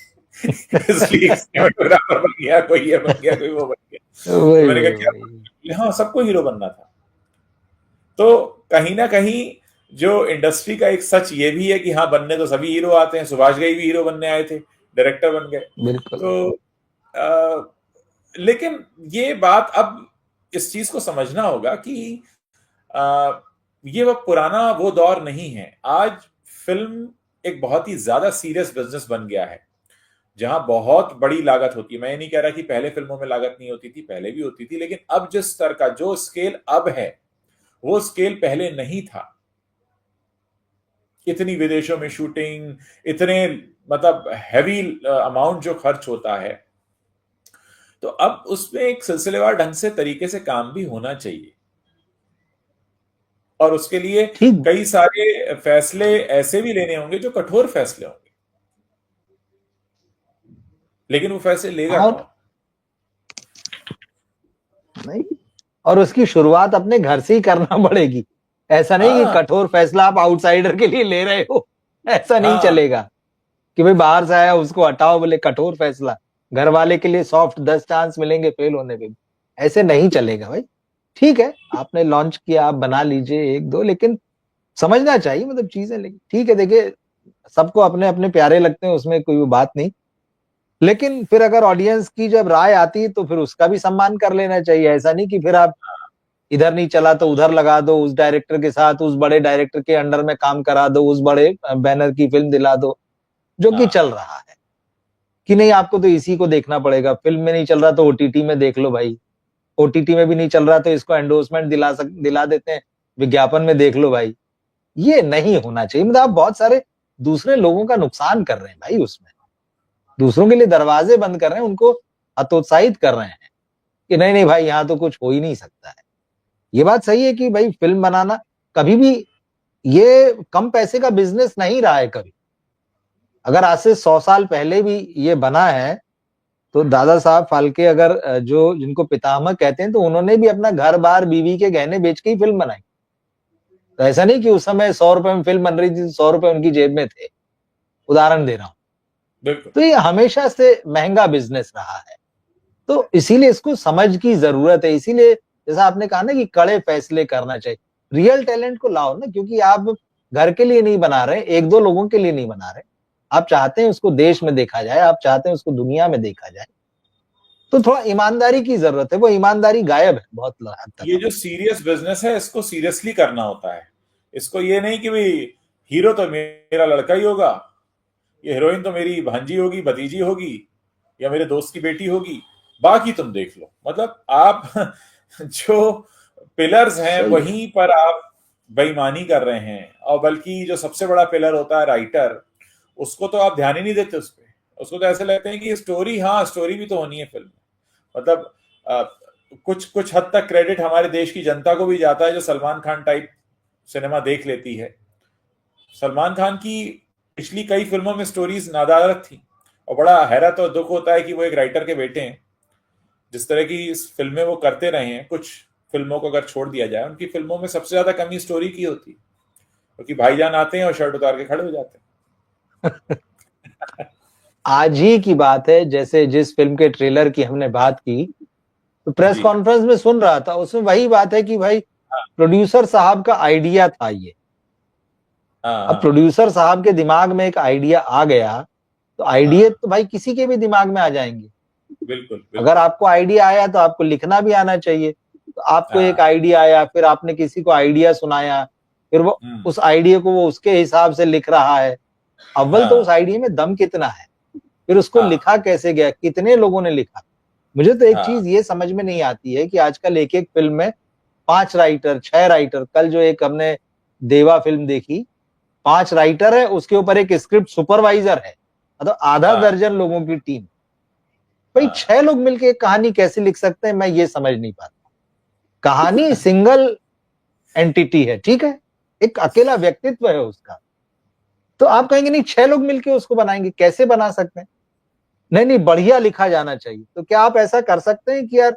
इसलिए सिनेमेटोग्राफर बन गया, कोई ये बन गया, कोई वो बन गया। तो वही मैंने वही कहा वही। क्या, हाँ सबको हीरो बनना था। तो कहीं ना कहीं जो इंडस्ट्री का एक सच ये भी है कि हाँ बनने तो सभी हीरो आते हैं, सुभाष घई भी हीरो बनने आए थे, डायरेक्टर बन गए। बिल्कुल। तो आ, लेकिन ये बात अब इस चीज को समझना होगा कि आ, ये वो पुराना वो दौर नहीं है। आज फिल्म एक बहुत ही ज्यादा सीरियस बिजनेस बन गया है, जहां बहुत बड़ी लागत होती है। मैं ये नहीं कह रहा कि पहले फिल्मों में लागत नहीं होती थी, पहले भी होती थी, लेकिन अब जिस स्तर का जो स्केल अब है वो स्केल पहले नहीं था। इतनी विदेशों में शूटिंग, इतने मतलब हैवी अमाउंट जो खर्च होता है, तो अब उसमें एक सिलसिलेवार ढंग से तरीके से काम भी होना चाहिए, और उसके लिए ठीक। कई सारे फैसले ऐसे भी लेने होंगे जो कठोर फैसले होंगे, लेकिन वो फैसले लेगा और कौन? नहीं, और उसकी शुरुआत अपने घर से ही करना पड़ेगी। ऐसा नहीं कि हाँ कठोर फैसला आप आउटसाइडर के लिए ले रहे हो, ऐसा नहीं हाँ चलेगा कि भाई बाहर से आया उसको हटाओ, बोले कठोर फैसला। घर वाले के लिए सॉफ्ट 10 चांस मिलेंगे फेल होने पे भी, ऐसे नहीं चलेगा भाई। ठीक है, आपने लॉन्च किया, आप बना लीजिए एक दो, लेकिन समझना चाहिए मतलब चीजें। लेकिन ठीक है, देखिए सबको अपने अपने प्यारे लगते हैं, उसमें कोई बात नहीं। लेकिन फिर अगर ऑडियंस की जब राय आती है तो फिर उसका भी सम्मान कर लेना चाहिए। ऐसा नहीं कि फिर आप इधर नहीं चला तो उधर लगा दो, उस डायरेक्टर के साथ उस बड़े डायरेक्टर के अंडर में काम करा दो, उस बड़े बैनर की फिल्म दिला दो, जो कि हाँ चल रहा है। कि नहीं आपको तो इसी को देखना पड़ेगा, फिल्म में नहीं चल रहा तो ओटीटी में देख लो भाई, ओटीटी में भी नहीं चल रहा तो इसको एंडोर्समेंट दिला देते हैं, विज्ञापन में देख लो भाई। ये नहीं होना चाहिए। मतलब आप बहुत सारे दूसरे लोगों का नुकसान कर रहे हैं भाई, उसमें दूसरों के लिए दरवाजे बंद कर रहे हैं, उनको हतोत्साहित कर रहे हैं कि नहीं नहीं भाई यहाँ तो कुछ हो ही नहीं सकता है। ये बात सही है कि भाई फिल्म बनाना कभी भी ये कम पैसे का बिजनेस नहीं रहा है कभी। अगर आज से 100 साल पहले भी ये बना है तो दादा साहब फाल्के अगर जो जिनको पितामह कहते हैं, तो उन्होंने भी अपना घर बार बीवी के गहने बेच के ही फिल्म बनाई। तो ऐसा नहीं कि उस समय 100 रुपए में फिल्म बन रही थी, 100 रुपए उनकी जेब में थे। उदाहरण दे रहा हूं। बिल्कुल। तो ये हमेशा से महंगा बिजनेस रहा है, तो इसीलिए इसको समझ की जरूरत है। इसीलिए जैसा आपने कहा ना कि कड़े फैसले करना चाहिए, रियल टैलेंट को लाओ ना, क्योंकि आप घर के लिए नहीं बना रहे, एक दो लोगों के लिए नहीं बना रहे, आप चाहते हैं उसको देश में देखा जाए, आप चाहते हैं उसको दुनिया में देखा जाए। तो थोड़ा ईमानदारी की जरूरत है, वो ईमानदारी गायब है बहुत हद तक। ये जो सीरियस बिजनेस है इसको सीरियसली करना होता है। इसको ये नहीं कि भाई हीरो तो मेरा लड़का ही होगा, ये हीरोइन तो मेरी भांजी होगी, भतीजी होगी, या मेरे दोस्त की बेटी होगी, बाकी तुम देख लो। मतलब आप जो पिलर्स हैं सही है। वहीं पर आप बेईमानी कर रहे हैं, और बल्कि जो सबसे बड़ा पिलर होता है राइटर, उसको तो आप ध्यान ही नहीं देते उस पर। उसको तो ऐसे लगते हैं कि स्टोरी, हाँ स्टोरी भी तो होनी है फिल्म में। मतलब कुछ कुछ हद तक क्रेडिट हमारे देश की जनता को भी जाता है जो सलमान खान टाइप सिनेमा देख लेती है। सलमान खान की पिछली कई फिल्मों में स्टोरीज नादारत थी, और बड़ा हैरत और दुख होता है कि वो एक राइटर के बेटे हैं। जिस तरह की इस फिल्में वो करते रहे हैं, कुछ फिल्मों को अगर छोड़ दिया जाए, उनकी फिल्मों में सबसे ज्यादा कमी स्टोरी की होती है, क्योंकि भाईजान आते हैं और शर्ट उतार के खड़े हो जाते हैं। आज ही की बात है, जैसे जिस फिल्म के ट्रेलर की हमने बात की, तो प्रेस जी। कॉन्फ्रेंस में सुन रहा था, उसमें वही बात है कि भाई हाँ प्रोड्यूसर साहब का आइडिया था ये। हाँ अब हाँ। प्रोड्यूसर साहब के दिमाग में एक आइडिया आ गया, तो आइडिया हाँ तो भाई किसी के भी दिमाग में आ जाएंगे। बिल्कुल अगर बिल्कुल। आपको आइडिया आया तो आपको लिखना भी आना चाहिए। तो आपको एक हाँ। आइडिया आया, फिर आपने किसी को आइडिया सुनाया, फिर वो हम्म। उस आइडिया को वो उसके हिसाब से लिख रहा है। अव्वल तो उस हाँ आइडिया में दम कितना है, फिर उसको हाँ लिखा कैसे गया, कितने लोगों ने लिखा। मुझे तो एक हाँ चीज ये समझ में नहीं आती है कि आजकल एक एक फिल्म में 5 राइटर 6 राइटर, कल जो एक हमने देवा फिल्म देखी, 5 राइटर है, उसके ऊपर एक स्क्रिप्ट सुपरवाइजर है। मतलब आधा हाँ। दर्जन लोगों की टीम। भाई हाँ। 6 लोग मिलके एक कहानी कैसे लिख सकते हैं, मैं ये समझ नहीं पाता। कहानी सिंगल एंटिटी है, ठीक है, एक अकेला व्यक्तित्व है उसका, तो आप कहेंगे नहीं 6 लोग मिलके उसको बनाएंगे, कैसे बना सकते हैं? नहीं नहीं, बढ़िया लिखा जाना चाहिए। तो क्या आप ऐसा कर सकते हैं कि यार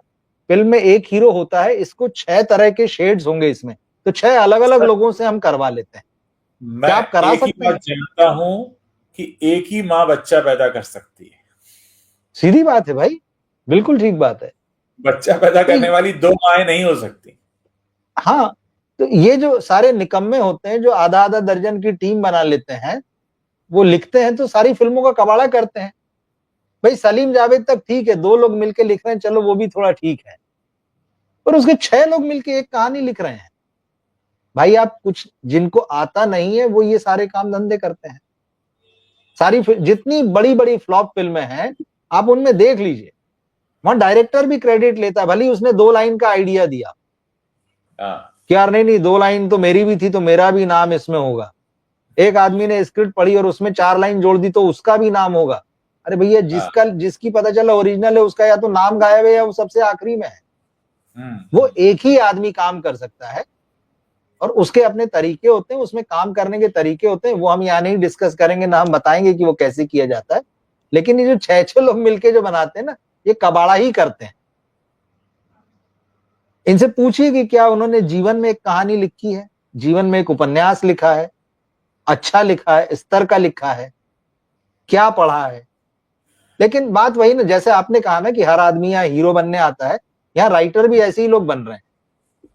फिल्म में एक हीरो होता है, इसको 6 तरह के शेड्स होंगे इसमें, तो 6 अलग अलग सर, लोगों से हम करवा लेते हैं। मैं क्या आप करा एक ही सकते बात हैं? जानता हूं कि एक ही माँ बच्चा पैदा कर सकती है। सीधी बात है भाई, बिल्कुल ठीक बात है। बच्चा पैदा तो करने वाली दो माएं नहीं हो सकती। हाँ, तो ये जो सारे निकम्मे होते हैं जो आधा आधा दर्जन की टीम बना लेते हैं, वो लिखते हैं तो सारी फिल्मों का कबाड़ा करते हैं। भाई सलीम जावेद तक ठीक है, 2 लोग मिलके लिख रहे हैं, चलो वो भी थोड़ा ठीक है, पर उसके 6 लोग मिलके एक कहानी लिख रहे हैं। भाई आप कुछ, जिनको आता नहीं है वो ये सारे काम धंधे करते हैं। सारी जितनी बड़ी बड़ी फ्लॉप फिल्में हैं, आप उनमें देख लीजिए, वहां डायरेक्टर भी क्रेडिट लेता है, भले ही उसने 2 लाइन का आइडिया दिया हाँ। कि यार नहीं नहीं 2 लाइन तो मेरी भी थी, तो मेरा भी नाम इसमें होगा। एक आदमी ने स्क्रिप्ट पढ़ी और उसमें 4 लाइन जोड़ दी, तो उसका भी नाम होगा। अरे भैया, हाँ। जिसकी पता चला ओरिजिनल है, उसका या तो नाम गायब है या वो सबसे आखिरी में है। वो हम्म। एक ही आदमी काम कर सकता है, और उसके अपने तरीके होते हैं, उसमें काम करने के तरीके होते हैं, वो हम यहाँ नहीं डिस्कस करेंगे, ना हम बताएंगे कि वो कैसे किया जाता है। लेकिन ये जो 6 लोग मिलके जो बनाते हैं ना, ये कबाड़ा ही करते हैं। इनसे पूछिए कि क्या उन्होंने जीवन में एक कहानी लिखी है, जीवन में एक उपन्यास लिखा है, अच्छा लिखा है, स्तर का लिखा है, क्या पढ़ा है? लेकिन बात वही ना, जैसे आपने कहा ना कि हर आदमी यहाँ हीरो बनने आता है, यहाँ राइटर भी ऐसे ही लोग बन रहे हैं।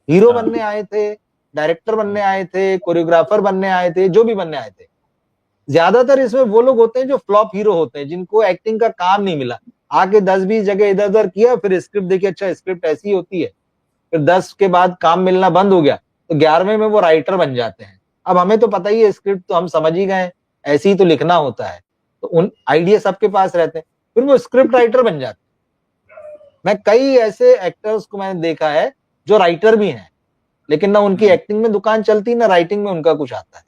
हीरो बनने हाँ। आए थे, डायरेक्टर बनने आए थे, कोरियोग्राफर बनने आए थे, जो भी बनने आए थे। ज्यादातर इसमें वो लोग होते हैं जो फ्लॉप हीरो होते हैं, जिनको एक्टिंग का काम नहीं मिला। आके 10-20 जगह इधर उधर किया, फिर स्क्रिप्ट देखी, अच्छा स्क्रिप्ट ऐसी होती है, फिर 10 के बाद काम मिलना बंद हो गया, तो 11वें में वो राइटर बन जाते हैं। अब हमें तो पता ही है, स्क्रिप्ट तो हम समझ ही गए, ऐसे ही तो लिखना होता है, तो उन आइडिया सबके पास रहते हैं, फिर वो स्क्रिप्ट राइटर बन जाते हैं। मैं कई ऐसे एक्टर्स को मैंने देखा है जो राइटर भी हैं, लेकिन ना उनकी एक्टिंग में दुकान चलती, ना राइटिंग में उनका कुछ आता है।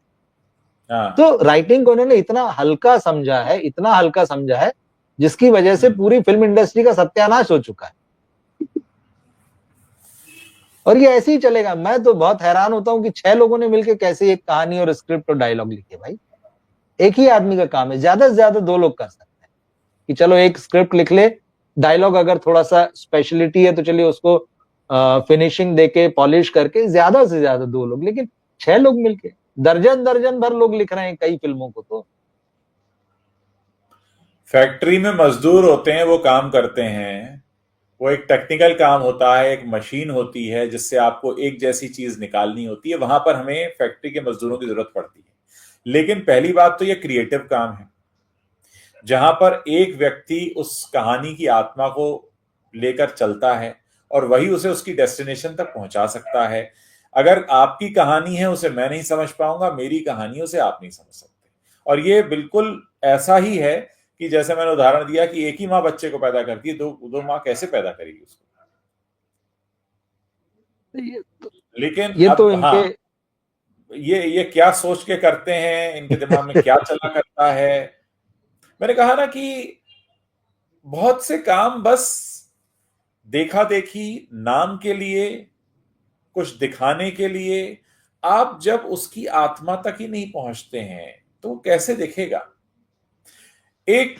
हाँ। तो राइटिंग को उन्होंने इतना हल्का समझा है, इतना हल्का समझा है, जिसकी वजह से पूरी फिल्म इंडस्ट्री का सत्यानाश हो चुका है। और ये ऐसे ही चलेगा। मैं तो बहुत हैरान होता हूं कि 6 लोगों ने मिलकर कैसे एक कहानी और स्क्रिप्ट और डायलॉग लिखे। भाई एक ही आदमी का काम है, ज्यादा से ज्यादा 2 लोग कर सकते हैं कि चलो एक स्क्रिप्ट लिख ले, डायलॉग अगर थोड़ा सा स्पेशलिटी है तो चलिए उसको फिनिशिंग देके पॉलिश करके, ज्यादा से ज्यादा 2 लोग, लेकिन 6 लोग मिलके दर्जन दर्जन भर लोग लिख रहे हैं कई फिल्मों को। तो फैक्ट्री में मजदूर होते हैं, वो काम करते हैं, वो एक टेक्निकल काम होता है, एक मशीन होती है जिससे आपको एक जैसी चीज निकालनी होती है, वहां पर हमें फैक्ट्री के मजदूरों की जरूरत पड़ती है। लेकिन पहली बात तो ये क्रिएटिव काम है, जहां पर एक व्यक्ति उस कहानी की आत्मा को लेकर चलता है और वही उसे उसकी डेस्टिनेशन तक पहुंचा सकता है। अगर आपकी कहानी है उसे मैं नहीं समझ पाऊंगा, मेरी कहानी उसे आप नहीं समझ सकते। और ये बिल्कुल ऐसा ही है कि जैसे मैंने उदाहरण दिया कि एक ही माँ बच्चे को पैदा करती है, दो दो माँ कैसे पैदा करेगी उसको। ये तो, लेकिन ये तो अब हाँ, इनके ये क्या सोच के करते हैं, इनके दिमाग में क्या चला करता है। मैंने कहा ना कि बहुत से काम बस देखा देखी, नाम के लिए, कुछ दिखाने के लिए, आप जब उसकी आत्मा तक ही नहीं पहुंचते हैं तो वो कैसे दिखेगा। एक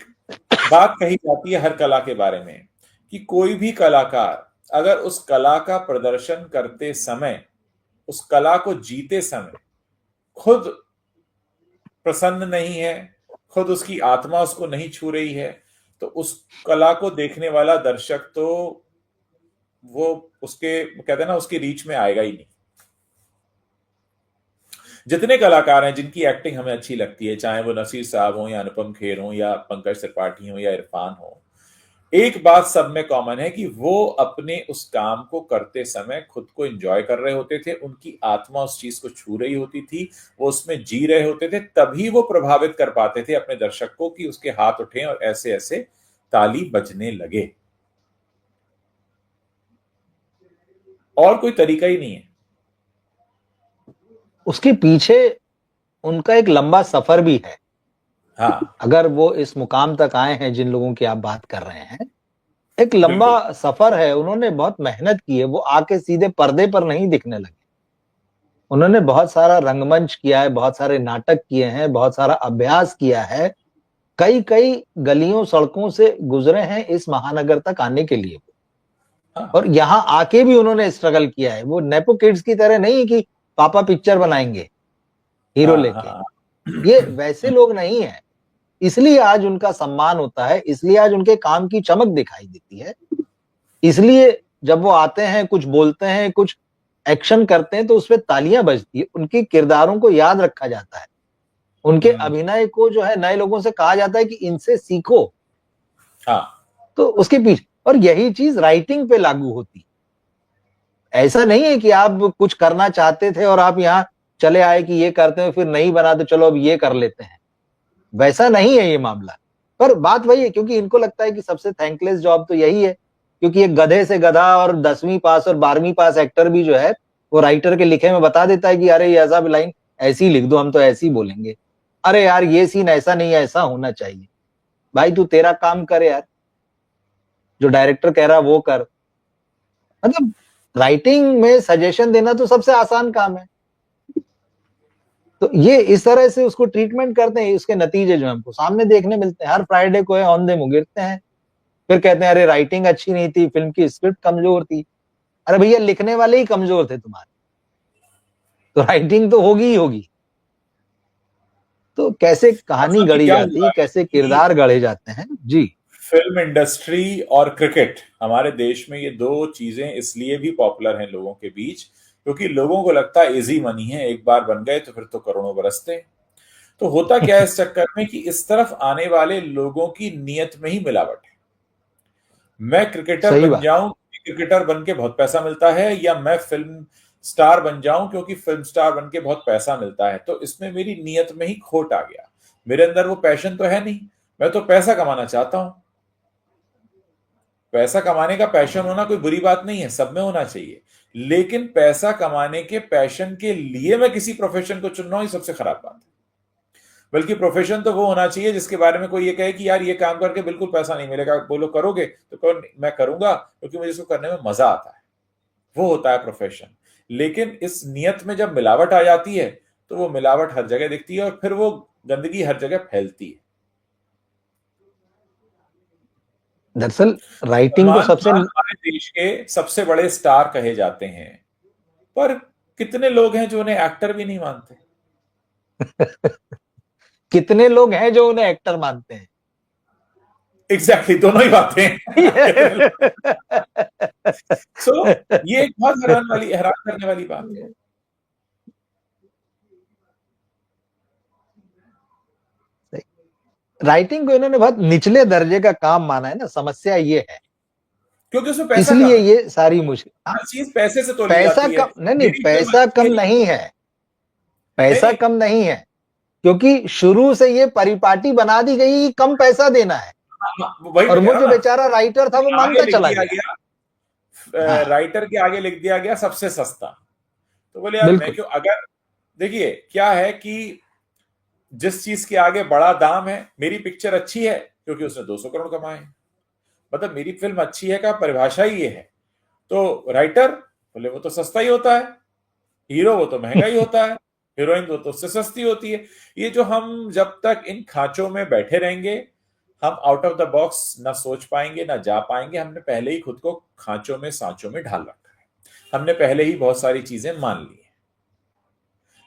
बात कही जाती है हर कला के बारे में कि कोई भी कलाकार अगर उस कला का प्रदर्शन करते समय, उस कला को जीते समय खुद प्रसन्न नहीं है, खुद उसकी आत्मा उसको नहीं छू रही है, तो उस कला को देखने वाला दर्शक तो वो उसके कहते हैं ना उसकी रीच में आएगा ही नहीं। जितने कलाकार हैं जिनकी एक्टिंग हमें अच्छी लगती है, चाहे वो नसीर साहब हो या अनुपम खेर हो या पंकज त्रिपाठी हो या इरफान हो, एक बात सब में कॉमन है कि वो अपने उस काम को करते समय खुद को एंजॉय कर रहे होते थे, उनकी आत्मा उस चीज को छू रही होती थी, वो उसमें जी रहे होते थे, तभी वो प्रभावित कर पाते थे अपने दर्शक को कि उसके हाथ उठे और ऐसे ऐसे ताली बजने लगे। और कोई तरीका ही नहीं है। उसके पीछे उनका एक लंबा सफर भी है। हाँ अगर वो इस मुकाम तक आए हैं जिन लोगों की आप बात कर रहे हैं, एक लंबा बिल्कुल। सफर है, उन्होंने बहुत मेहनत की है, वो आके सीधे पर्दे पर नहीं दिखने लगे। उन्होंने बहुत सारा रंगमंच किया है, बहुत सारे नाटक किए हैं, बहुत सारा अभ्यास किया है, कई कई गलियों सड़कों से गुजरे हैं इस महानगर तक आने के लिए। हाँ और यहाँ आके भी उन्होंने स्ट्रगल किया है। वो नेपो किड्स की तरह नहीं कि पापा पिक्चर बनाएंगे हीरो हाँ हाँ लेके, हाँ। ये वैसे लोग नहीं है। इसलिए आज उनका सम्मान होता है, इसलिए आज उनके काम की चमक दिखाई देती है, इसलिए जब वो आते हैं, कुछ बोलते हैं, कुछ एक्शन करते हैं तो उसपे तालियां बजती है। उनके किरदारों को याद रखा जाता है, उनके हम्म, अभिनय को जो है नए लोगों से कहा जाता है कि इनसे सीखो। हाँ तो उसके पीछे, और यही चीज राइटिंग पे लागू होती है। ऐसा नहीं है कि आप कुछ करना चाहते थे और आप यहाँ चले आए कि ये करते हैं, फिर नहीं बना तो चलो अब ये कर लेते हैं, वैसा नहीं है ये मामला। पर बात वही है, क्योंकि इनको लगता है कि सबसे थैंकलेस जॉब तो यही है, क्योंकि एक गधे से गधा और 10वीं पास और 12वीं पास एक्टर भी जो है वो राइटर के लिखे में बता देता है कि अरे ये ऐसा लाइन ऐसी लिख दो, हम तो ऐसी बोलेंगे। अरे यार ये सीन ऐसा नहीं है, ऐसा होना चाहिए। भाई तू तेरा काम कर यार, जो डायरेक्टर कह रहा है वो कर। मतलब राइटिंग में सजेशन देना तो सबसे आसान काम है। तो ये इस तरह से उसको ट्रीटमेंट करते हैं, उसके नतीजे जो हमको सामने देखने मिलते हैं। हर फ्राइडे को है औंधे मुंह गिरते हैं, फिर कहते हैं अरे राइटिंग अच्छी नहीं थी, फिल्म की स्क्रिप्ट कमजोर थी। अरे भैया लिखने वाले ही कमजोर थे तुम्हारे, तो राइटिंग तो होगी ही होगी। तो कैसे कहानी असल में गढ़ी क्या जाती है, हुआ है कैसे कि किरदार गढ़े जाते हैं जी। फिल्म इंडस्ट्री और क्रिकेट हमारे देश में, ये दो चीजें इसलिए भी पॉपुलर हैं लोगों के बीच क्योंकि लोगों को लगता है इजी मनी है, एक बार बन गए तो फिर तो करोड़ों बरसते हैं। तो होता क्या है इस चक्कर में कि इस तरफ आने वाले लोगों की नीयत में ही मिलावट है। मैं क्रिकेटर सही बन बात। जाऊं क्योंकि क्रिकेटर बन के बहुत पैसा मिलता है, या मैं फिल्म स्टार बन जाऊं क्योंकि फिल्म स्टार बन के बहुत पैसा मिलता है। तो इसमें मेरी नीयत में ही खोट आ गया। मेरे अंदर वो पैशन तो है नहीं, मैं तो पैसा कमाना चाहता हूं। पैसा कमाने का पैशन होना कोई बुरी बात नहीं है, सब में होना चाहिए। लेकिन पैसा कमाने के पैशन के लिए मैं किसी प्रोफेशन को चुन रहा हूं, ये सबसे खराब बात है। बल्कि प्रोफेशन तो वो होना चाहिए जिसके बारे में कोई ये कहे कि यार ये काम करके बिल्कुल पैसा नहीं मिलेगा, बोलो करोगे तो कहो मैं करूंगा क्योंकि मुझे इसको करने में मजा आता है। वो होता है प्रोफेशन। लेकिन इस नियत में जब मिलावट आ जाती है तो वो मिलावट हर जगह दिखती है और फिर वो गंदगी हर जगह फैलती है। दरअसल राइटिंग तो सलमान सबसे खान हमारे देश के सबसे बड़े स्टार कहे जाते हैं, पर कितने लोग हैं जो उन्हें एक्टर भी नहीं मानते। कितने लोग हैं जो उन्हें एक्टर मानते हैं। एग्जैक्टली दोनों ही बातें हैं। कितने लोग। सो ये एक बहुत हैरान करने वाली बात है। राइटिंग को इन्होंने बहुत निचले दर्जे का काम माना है ना, समस्या ये है। क्योंकि उसमें पैसा कम इसलिए है। ये सारी मुश्किल। हाँ, हर चीज पैसे से तोली पैसा जाती है। कम नहीं, नहीं मेरी फिल्म पैसा अच्छी कम है या नहीं है, नहीं पैसा नहीं कम नहीं है, क्योंकि शुरू से ये परिपाटी बना दी गई कि कम पैसा देना है। हाँ, हाँ, वही और मैं कह वो रहा जो हूं ना बेचारा राइटर था वो कि आगे मानता लिख चला दिया गया। गया, हाँ राइटर के आगे लिख दिया गया सबसे सस्ता। तो बोले यार मैं बिल्कुल। क्यों, अगर देखिए क्या है कि जिस चीज के आगे बड़ा दाम है, मेरी पिक्चर अच्छी है क्योंकि उसने 200 करोड़ कमाए हैं, मतलब मेरी फिल्म अच्छी है का परिभाषा ही ये है। तो राइटर बोले वो तो सस्ता ही होता है, हीरो वो तो महंगा ही होता है, हीरोइन वो तो उससे सस्ती होती है। ये जो हम जब तक इन खांचों में बैठे रहेंगे, हम आउट ऑफ द बॉक्स ना सोच पाएंगे ना जा पाएंगे। हमने पहले ही खुद को खांचों में सांचों में ढाल रखा है, हमने पहले ही बहुत सारी चीजें मान ली है।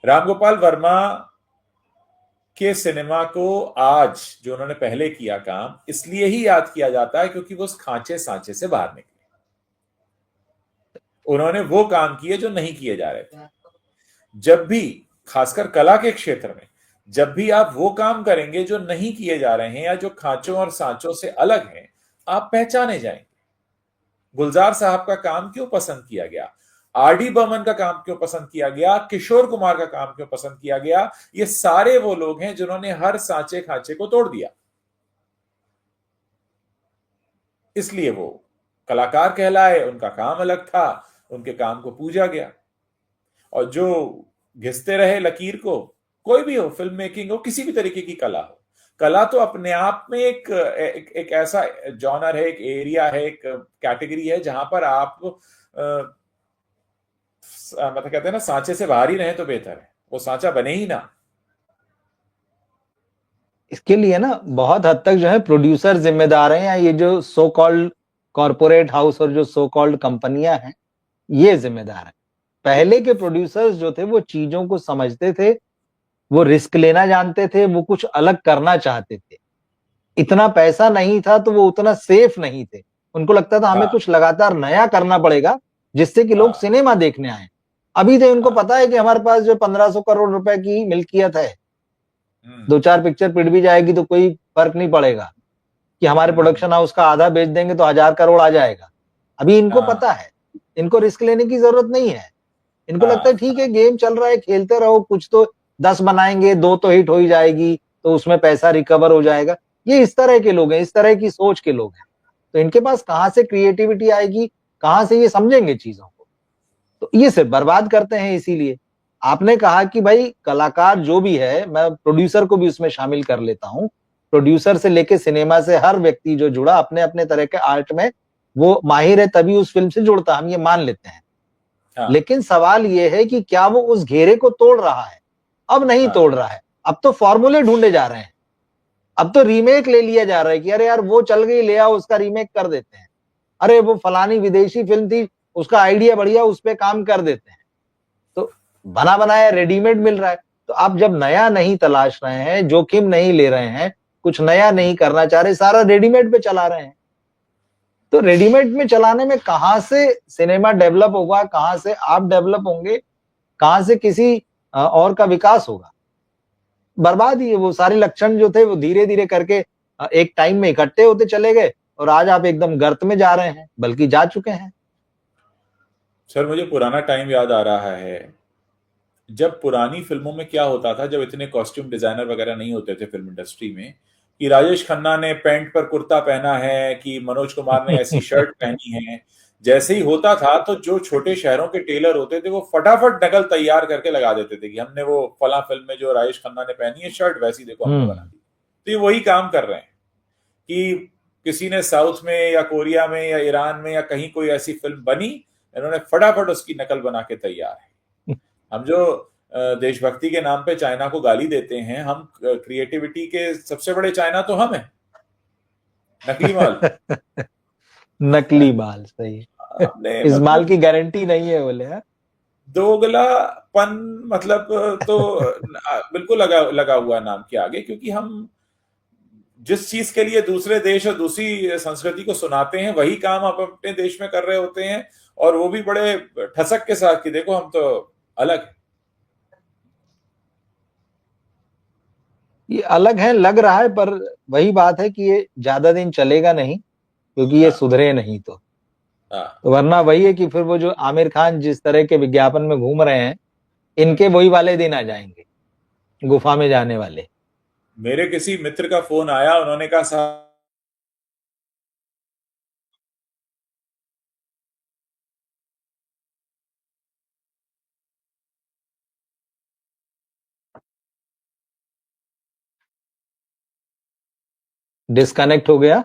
रामगोपाल वर्मा के सिनेमा को आज जो उन्होंने पहले किया काम इसलिए ही याद किया जाता है क्योंकि वो उस खांचे सांचे से बाहर निकले। उन्होंने वो काम किए जो नहीं किए जा रहे थे। जब भी, खासकर कला के क्षेत्र में, जब भी आप वो काम करेंगे जो नहीं किए जा रहे हैं या जो खांचों और सांचों से अलग हैं, आप पहचाने जाएंगे। गुलजार साहब का काम क्यों पसंद किया गया, आर डी बर्मन का काम क्यों पसंद किया गया, किशोर कुमार का काम क्यों पसंद किया गया, ये सारे वो लोग हैं जिन्होंने हर सांचे खांचे को तोड़ दिया। इसलिए वो कलाकार कहलाए, उनका काम अलग था, उनके काम को पूजा गया। और जो घिसते रहे लकीर को, कोई भी हो, फिल्म मेकिंग हो, किसी भी तरीके की कला हो, कला तो अपने आप में एक ऐसा जॉनर है, एक एरिया है, एक कैटेगरी है जहां पर आप मतलब कहते हैं ना, सांचे से बाहर ही रहे तो बेहतर है, वो सांचा बने ही ना। इसके लिए ना बहुत हद तक जो है प्रोड्यूसर जिम्मेदार हैं, या ये जो सो कॉल्ड कॉरपोरेट हाउस और जो सो कॉल्ड कंपनियां हैं ये जिम्मेदार है। पहले के प्रोड्यूसर्स जो थे वो चीजों को समझते थे, वो रिस्क लेना जानते थे, वो कुछ अलग करना चाहते थे। इतना पैसा नहीं था तो वो उतना सेफ नहीं थे। उनको लगता था हमें हाँ कुछ लगातार नया करना पड़ेगा जिससे कि लोग हाँ सिनेमा देखने आए। अभी तो उनको हाँ। पता है कि हमारे पास जो 1500 करोड़ रुपए की मिल्कियत है, हम्म 2-4 पिक्चर पिट भी जाएगी तो कोई फर्क नहीं पड़ेगा, कि हमारे हम्म। प्रोडक्शन हाउस का आधा बेच देंगे तो 1000 करोड़ आ जाएगा। अभी इनको हाँ पता है, इनको रिस्क लेने की जरूरत नहीं है। इनको लगता है हाँ ठीक है गेम चल रहा है, खेलते रहो, कुछ तो 10 बनाएंगे, 2 तो हिट हो ही जाएगी, तो उसमें पैसा रिकवर हो जाएगा। ये इस तरह के लोग हैं, इस तरह की सोच के लोग हैं। तो इनके पास कहां से क्रिएटिविटी आएगी, कहां से ये समझेंगे चीजों को? तो ये सिर्फ बर्बाद करते हैं। इसीलिए आपने कहा कि भाई कलाकार जो भी है, मैं प्रोड्यूसर को भी उसमें शामिल कर लेता हूं। प्रोड्यूसर से लेके सिनेमा से हर व्यक्ति जो जुड़ा अपने अपने तरह के आर्ट में वो माहिर है, तभी उस फिल्म से जुड़ता, हम ये मान लेते हैं। हाँ लेकिन सवाल ये है कि क्या वो उस घेरे को तोड़ रहा है? अब नहीं हाँ तोड़ रहा है। अब तो फॉर्मूले ढूंढे जा रहे हैं, अब तो रीमेक ले लिया जा रहा है कि अरे यार वो चल गई, ले आओ उसका रीमेक कर देते हैं। अरे वो फलानी विदेशी फिल्म थी, उसका आइडिया बढ़िया, उस पर काम कर देते हैं। तो बना बनाया रेडीमेड मिल रहा है। तो आप जब नया नहीं तलाश रहे हैं, जोखिम नहीं ले रहे हैं, कुछ नया नहीं करना चाह रहे, सारा रेडीमेड पे चला रहे हैं, तो रेडीमेड में चलाने में कहां से सिनेमा डेवलप होगा, कहां से आप डेवलप होंगे, कहां से किसी और का विकास होगा? बर्बाद ही है। वो सारे लक्षण जो थे वो धीरे धीरे करके एक टाइम में इकट्ठे होते चले गए, और आज आप एकदम गर्त में जा रहे हैं, बल्कि जा चुके हैं। सर, मुझे पुराना टाइम याद आ रहा है, जब पुरानी फिल्मों में क्या होता था, जब इतने कॉस्ट्यूम डिजाइनर वगैरह नहीं होते थे फिल्म इंडस्ट्री में, कि राजेश खन्ना ने पैंट पर कुर्ता पहना है, कि मनोज कुमार ने ऐसी शर्ट पहनी है, जैसे ही होता था तो जो छोटे शहरों के टेलर होते थे वो फटाफट नकल तैयार करके लगा देते थे कि हमने वो फला फिल्म में जो राजेश खन्ना ने पहनी है शर्ट, वैसी देखो हमने बना हम्म दी। तो ये वही काम कर रहे हैं कि किसी ने साउथ में या कोरिया में या ईरान में या कहीं कोई ऐसी फिल्म बनी, इन्होंने फटाफट उसकी नकल बना के तैयार है। हम जो देशभक्ति के नाम पे चाइना को गाली देते हैं, हम क्रिएटिविटी के सबसे बड़े चाइना तो हम हैं, नकली माल। नकली माल, सही। हमने इस माल मतलब की गारंटी नहीं है बोले, हाँ? दोगलापन, मतलब तो बिल्कुल लगा लगा हुआ नाम के आगे, क्योंकि हम जिस चीज के लिए दूसरे देश और दूसरी संस्कृति को सुनाते हैं वही काम आप अपने देश में कर रहे होते हैं, और वो भी बड़े ठसक के साथ कि देखो हम तो अलग हैं। ये अलग है लग रहा है, पर वही बात है कि ये ज्यादा दिन चलेगा नहीं, क्योंकि ये हाँ सुधरे नहीं तो। हाँ। तो वरना वही है कि फिर वो जो आमिर खान जिस तरह के विज्ञापन में घूम रहे हैं, इनके हम्म। वही वाले दिन आ जाएंगे, गुफा में जाने वाले। मेरे किसी मित्र का फोन आया, उन्होंने कहा साहब डिस्कनेक्ट हो गया।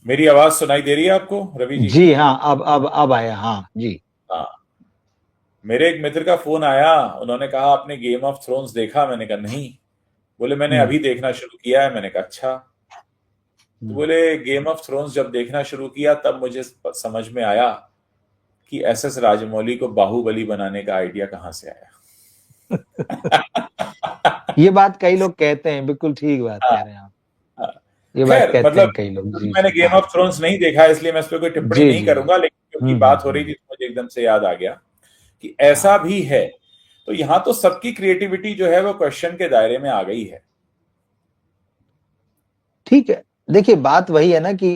मेरी आवाज सुनाई दे रही है आपको रवि जी? जी हाँ, अब आया, हाँ जी। हाँ। मेरे एक मित्र का फोन आया, उन्होंने कहा आपने गेम ऑफ थ्रोन्स देखा? मैंने कहा नहीं। बोले मैंने हम्म अभी देखना शुरू किया है। मैंने कहा अच्छा। तो हम्म। बोले गेम ऑफ थ्रोन्स जब देखना शुरू किया तब मुझे समझ में आया कि एसएस राजमौली को बाहुबली बनाने का आइडिया कहां से आया। ये बात कई लोग कहते हैं, बिल्कुल ठीक बात हाँ, कह रहे हैं आप। हाँ। ये बात खैर, कहते मतलब हैं कई लोग, जी मैंने जी, गेम हाँ। ऑफ थ्रोन्स नहीं देखा है, इसलिए मैं इस पर कोई टिप्पणी जी नहीं जी। करूंगा, लेकिन क्योंकि बात हो रही थी तो मुझे एकदम से याद आ गया कि ऐसा हाँ भी है। तो यहां तो सबकी क्रिएटिविटी जो है वो क्वेश्चन के दायरे में आ गई है। ठीक है। देखिए बात वही है ना कि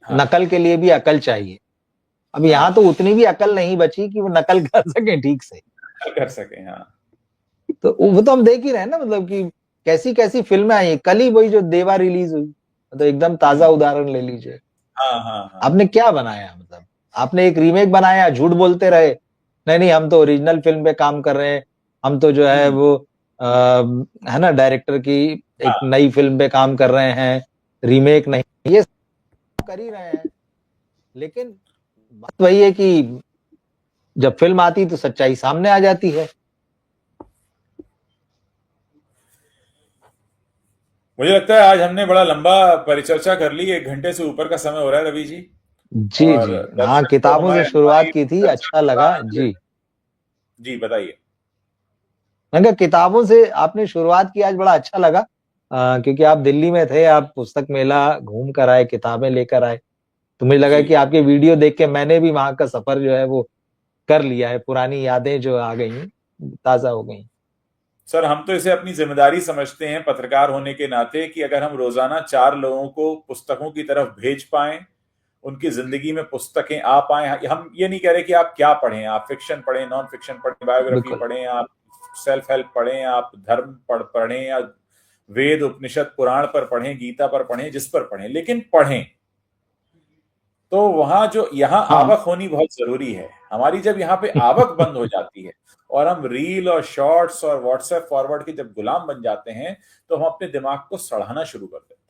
हाँ नकल के लिए भी अकल चाहिए। अब यहाँ तो हाँ। उतनी भी अकल नहीं बची कि वो नकल कर सके ठीक से। कर सके, हाँ। तो वो तो हम देख ही रहे हैं ना, मतलब कि कैसी कैसी फिल्में आई हैं। कल ही वही जो देवा रिलीज हुई, तो एकदम ताजा हम्म उदाहरण ले लीजिए। हाँ हाँ हाँ। आपने क्या बनाया, मतलब आपने एक रीमेक बनाया, झूठ बोलते रहे, नहीं नहीं हम तो ओरिजिनल फिल्म पे काम कर रहे हैं, हम तो जो है वो है ना डायरेक्टर की एक हाँ। नई फिल्म पे काम कर रहे हैं, रीमेक नहीं, ये सब कर ही रहे हैं। लेकिन बात वही है कि जब फिल्म आती तो सच्चाई सामने आ जाती है। मुझे लगता है आज हमने बड़ा लंबा परिचर्चा कर ली, 1 घंटे से ऊपर का समय हो रहा है रवि जी। जी और जी। हाँ, दर्शक को किताबों से हमारे शुरुआत हमारी की थी, दर्शक अच्छा को बड़ा लगा आनंद जी। लेते। जी बताइए। मैंने कहा किताबों से आपने शुरुआत की, आज बड़ा अच्छा लगा। क्योंकि आप दिल्ली में थे, आप पुस्तक मेला घूम कर आए, किताबें लेकर आए, तो मुझे लगा जी कि आपके वीडियो देख के मैंने भी वहां का सफर जो है वो कर लिया है, पुरानी यादें जो आ गई ताजा हो गई। सर, हम तो इसे अपनी जिम्मेदारी समझते हैं पत्रकार होने के नाते कि अगर हम रोजाना 4 लोगों को पुस्तकों की तरफ भेज पाएं, उनकी जिंदगी में पुस्तकें आ पाएं। हम ये नहीं कह रहे कि आप क्या पढ़ें, आप फिक्शन पढ़ें, नॉन फिक्शन पढ़ें, बायोग्राफी बिल्कुल। पढ़ें, आप सेल्फ हेल्प पढ़ें, आप धर्म पढ़ें, या वेद उपनिषद पुराण पर पढ़ें, गीता पर पढ़ें, जिस पर पढ़ें, लेकिन पढ़ें। तो वहां जो यहाँ हाँ, आवक होनी बहुत जरूरी है। हमारी जब यहाँ पे आवक बंद हो जाती है और हम रील और शॉर्ट्स और व्हाट्सएप फॉरवर्ड के जब गुलाम बन जाते हैं, तो हम अपने दिमाग को सड़ाना शुरू कर देते हैं।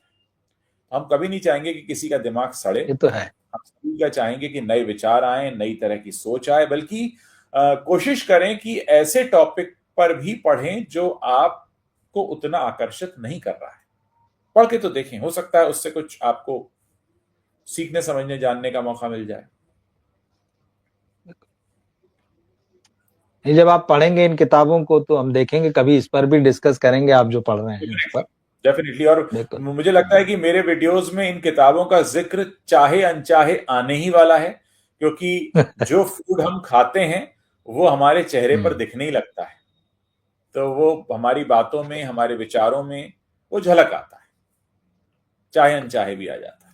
हम कभी नहीं चाहेंगे कि किसी का दिमाग सड़े। ये तो है। हम सभी का चाहेंगे कि नए विचार आए, नई तरह की सोच आए, बल्कि कोशिश करें कि ऐसे टॉपिक पर भी पढ़ें जो आपको उतना आकर्षित नहीं कर रहा है। पढ़ के तो देखें, हो सकता है उससे कुछ आपको सीखने, समझने, जानने का मौका मिल जाए। नहीं, जब आप पढ़ेंगे इन किताबों को तो हम देखेंगे, कभी इस पर भी डिस्कस करेंगे, आप जो पढ़ रहे हैं इस पर। डेफिनेटली। और बिल्कुल। मुझे लगता है कि मेरे वीडियोस में इन किताबों का जिक्र चाहे अनचाहे आने ही वाला है, क्योंकि जो फूड हम खाते हैं वो हमारे चेहरे पर हम्म। दिखने ही लगता है। तो वो हमारी बातों में, हमारे विचारों में वो झलक आता है, चाहे अनचाहे भी आ जाता है।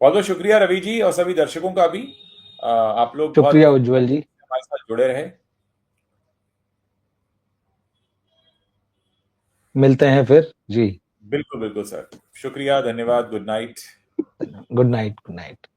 बहुत बहुत शुक्रिया रवि जी, और सभी दर्शकों का भी। आप लोग बहुत शुक्रिया उज्जवल जी। हमारे साथ जुड़े रहे। मिलते हैं फिर जी। बिल्कुल बिल्कुल सर। शुक्रिया, धन्यवाद, good night. Good night, good night.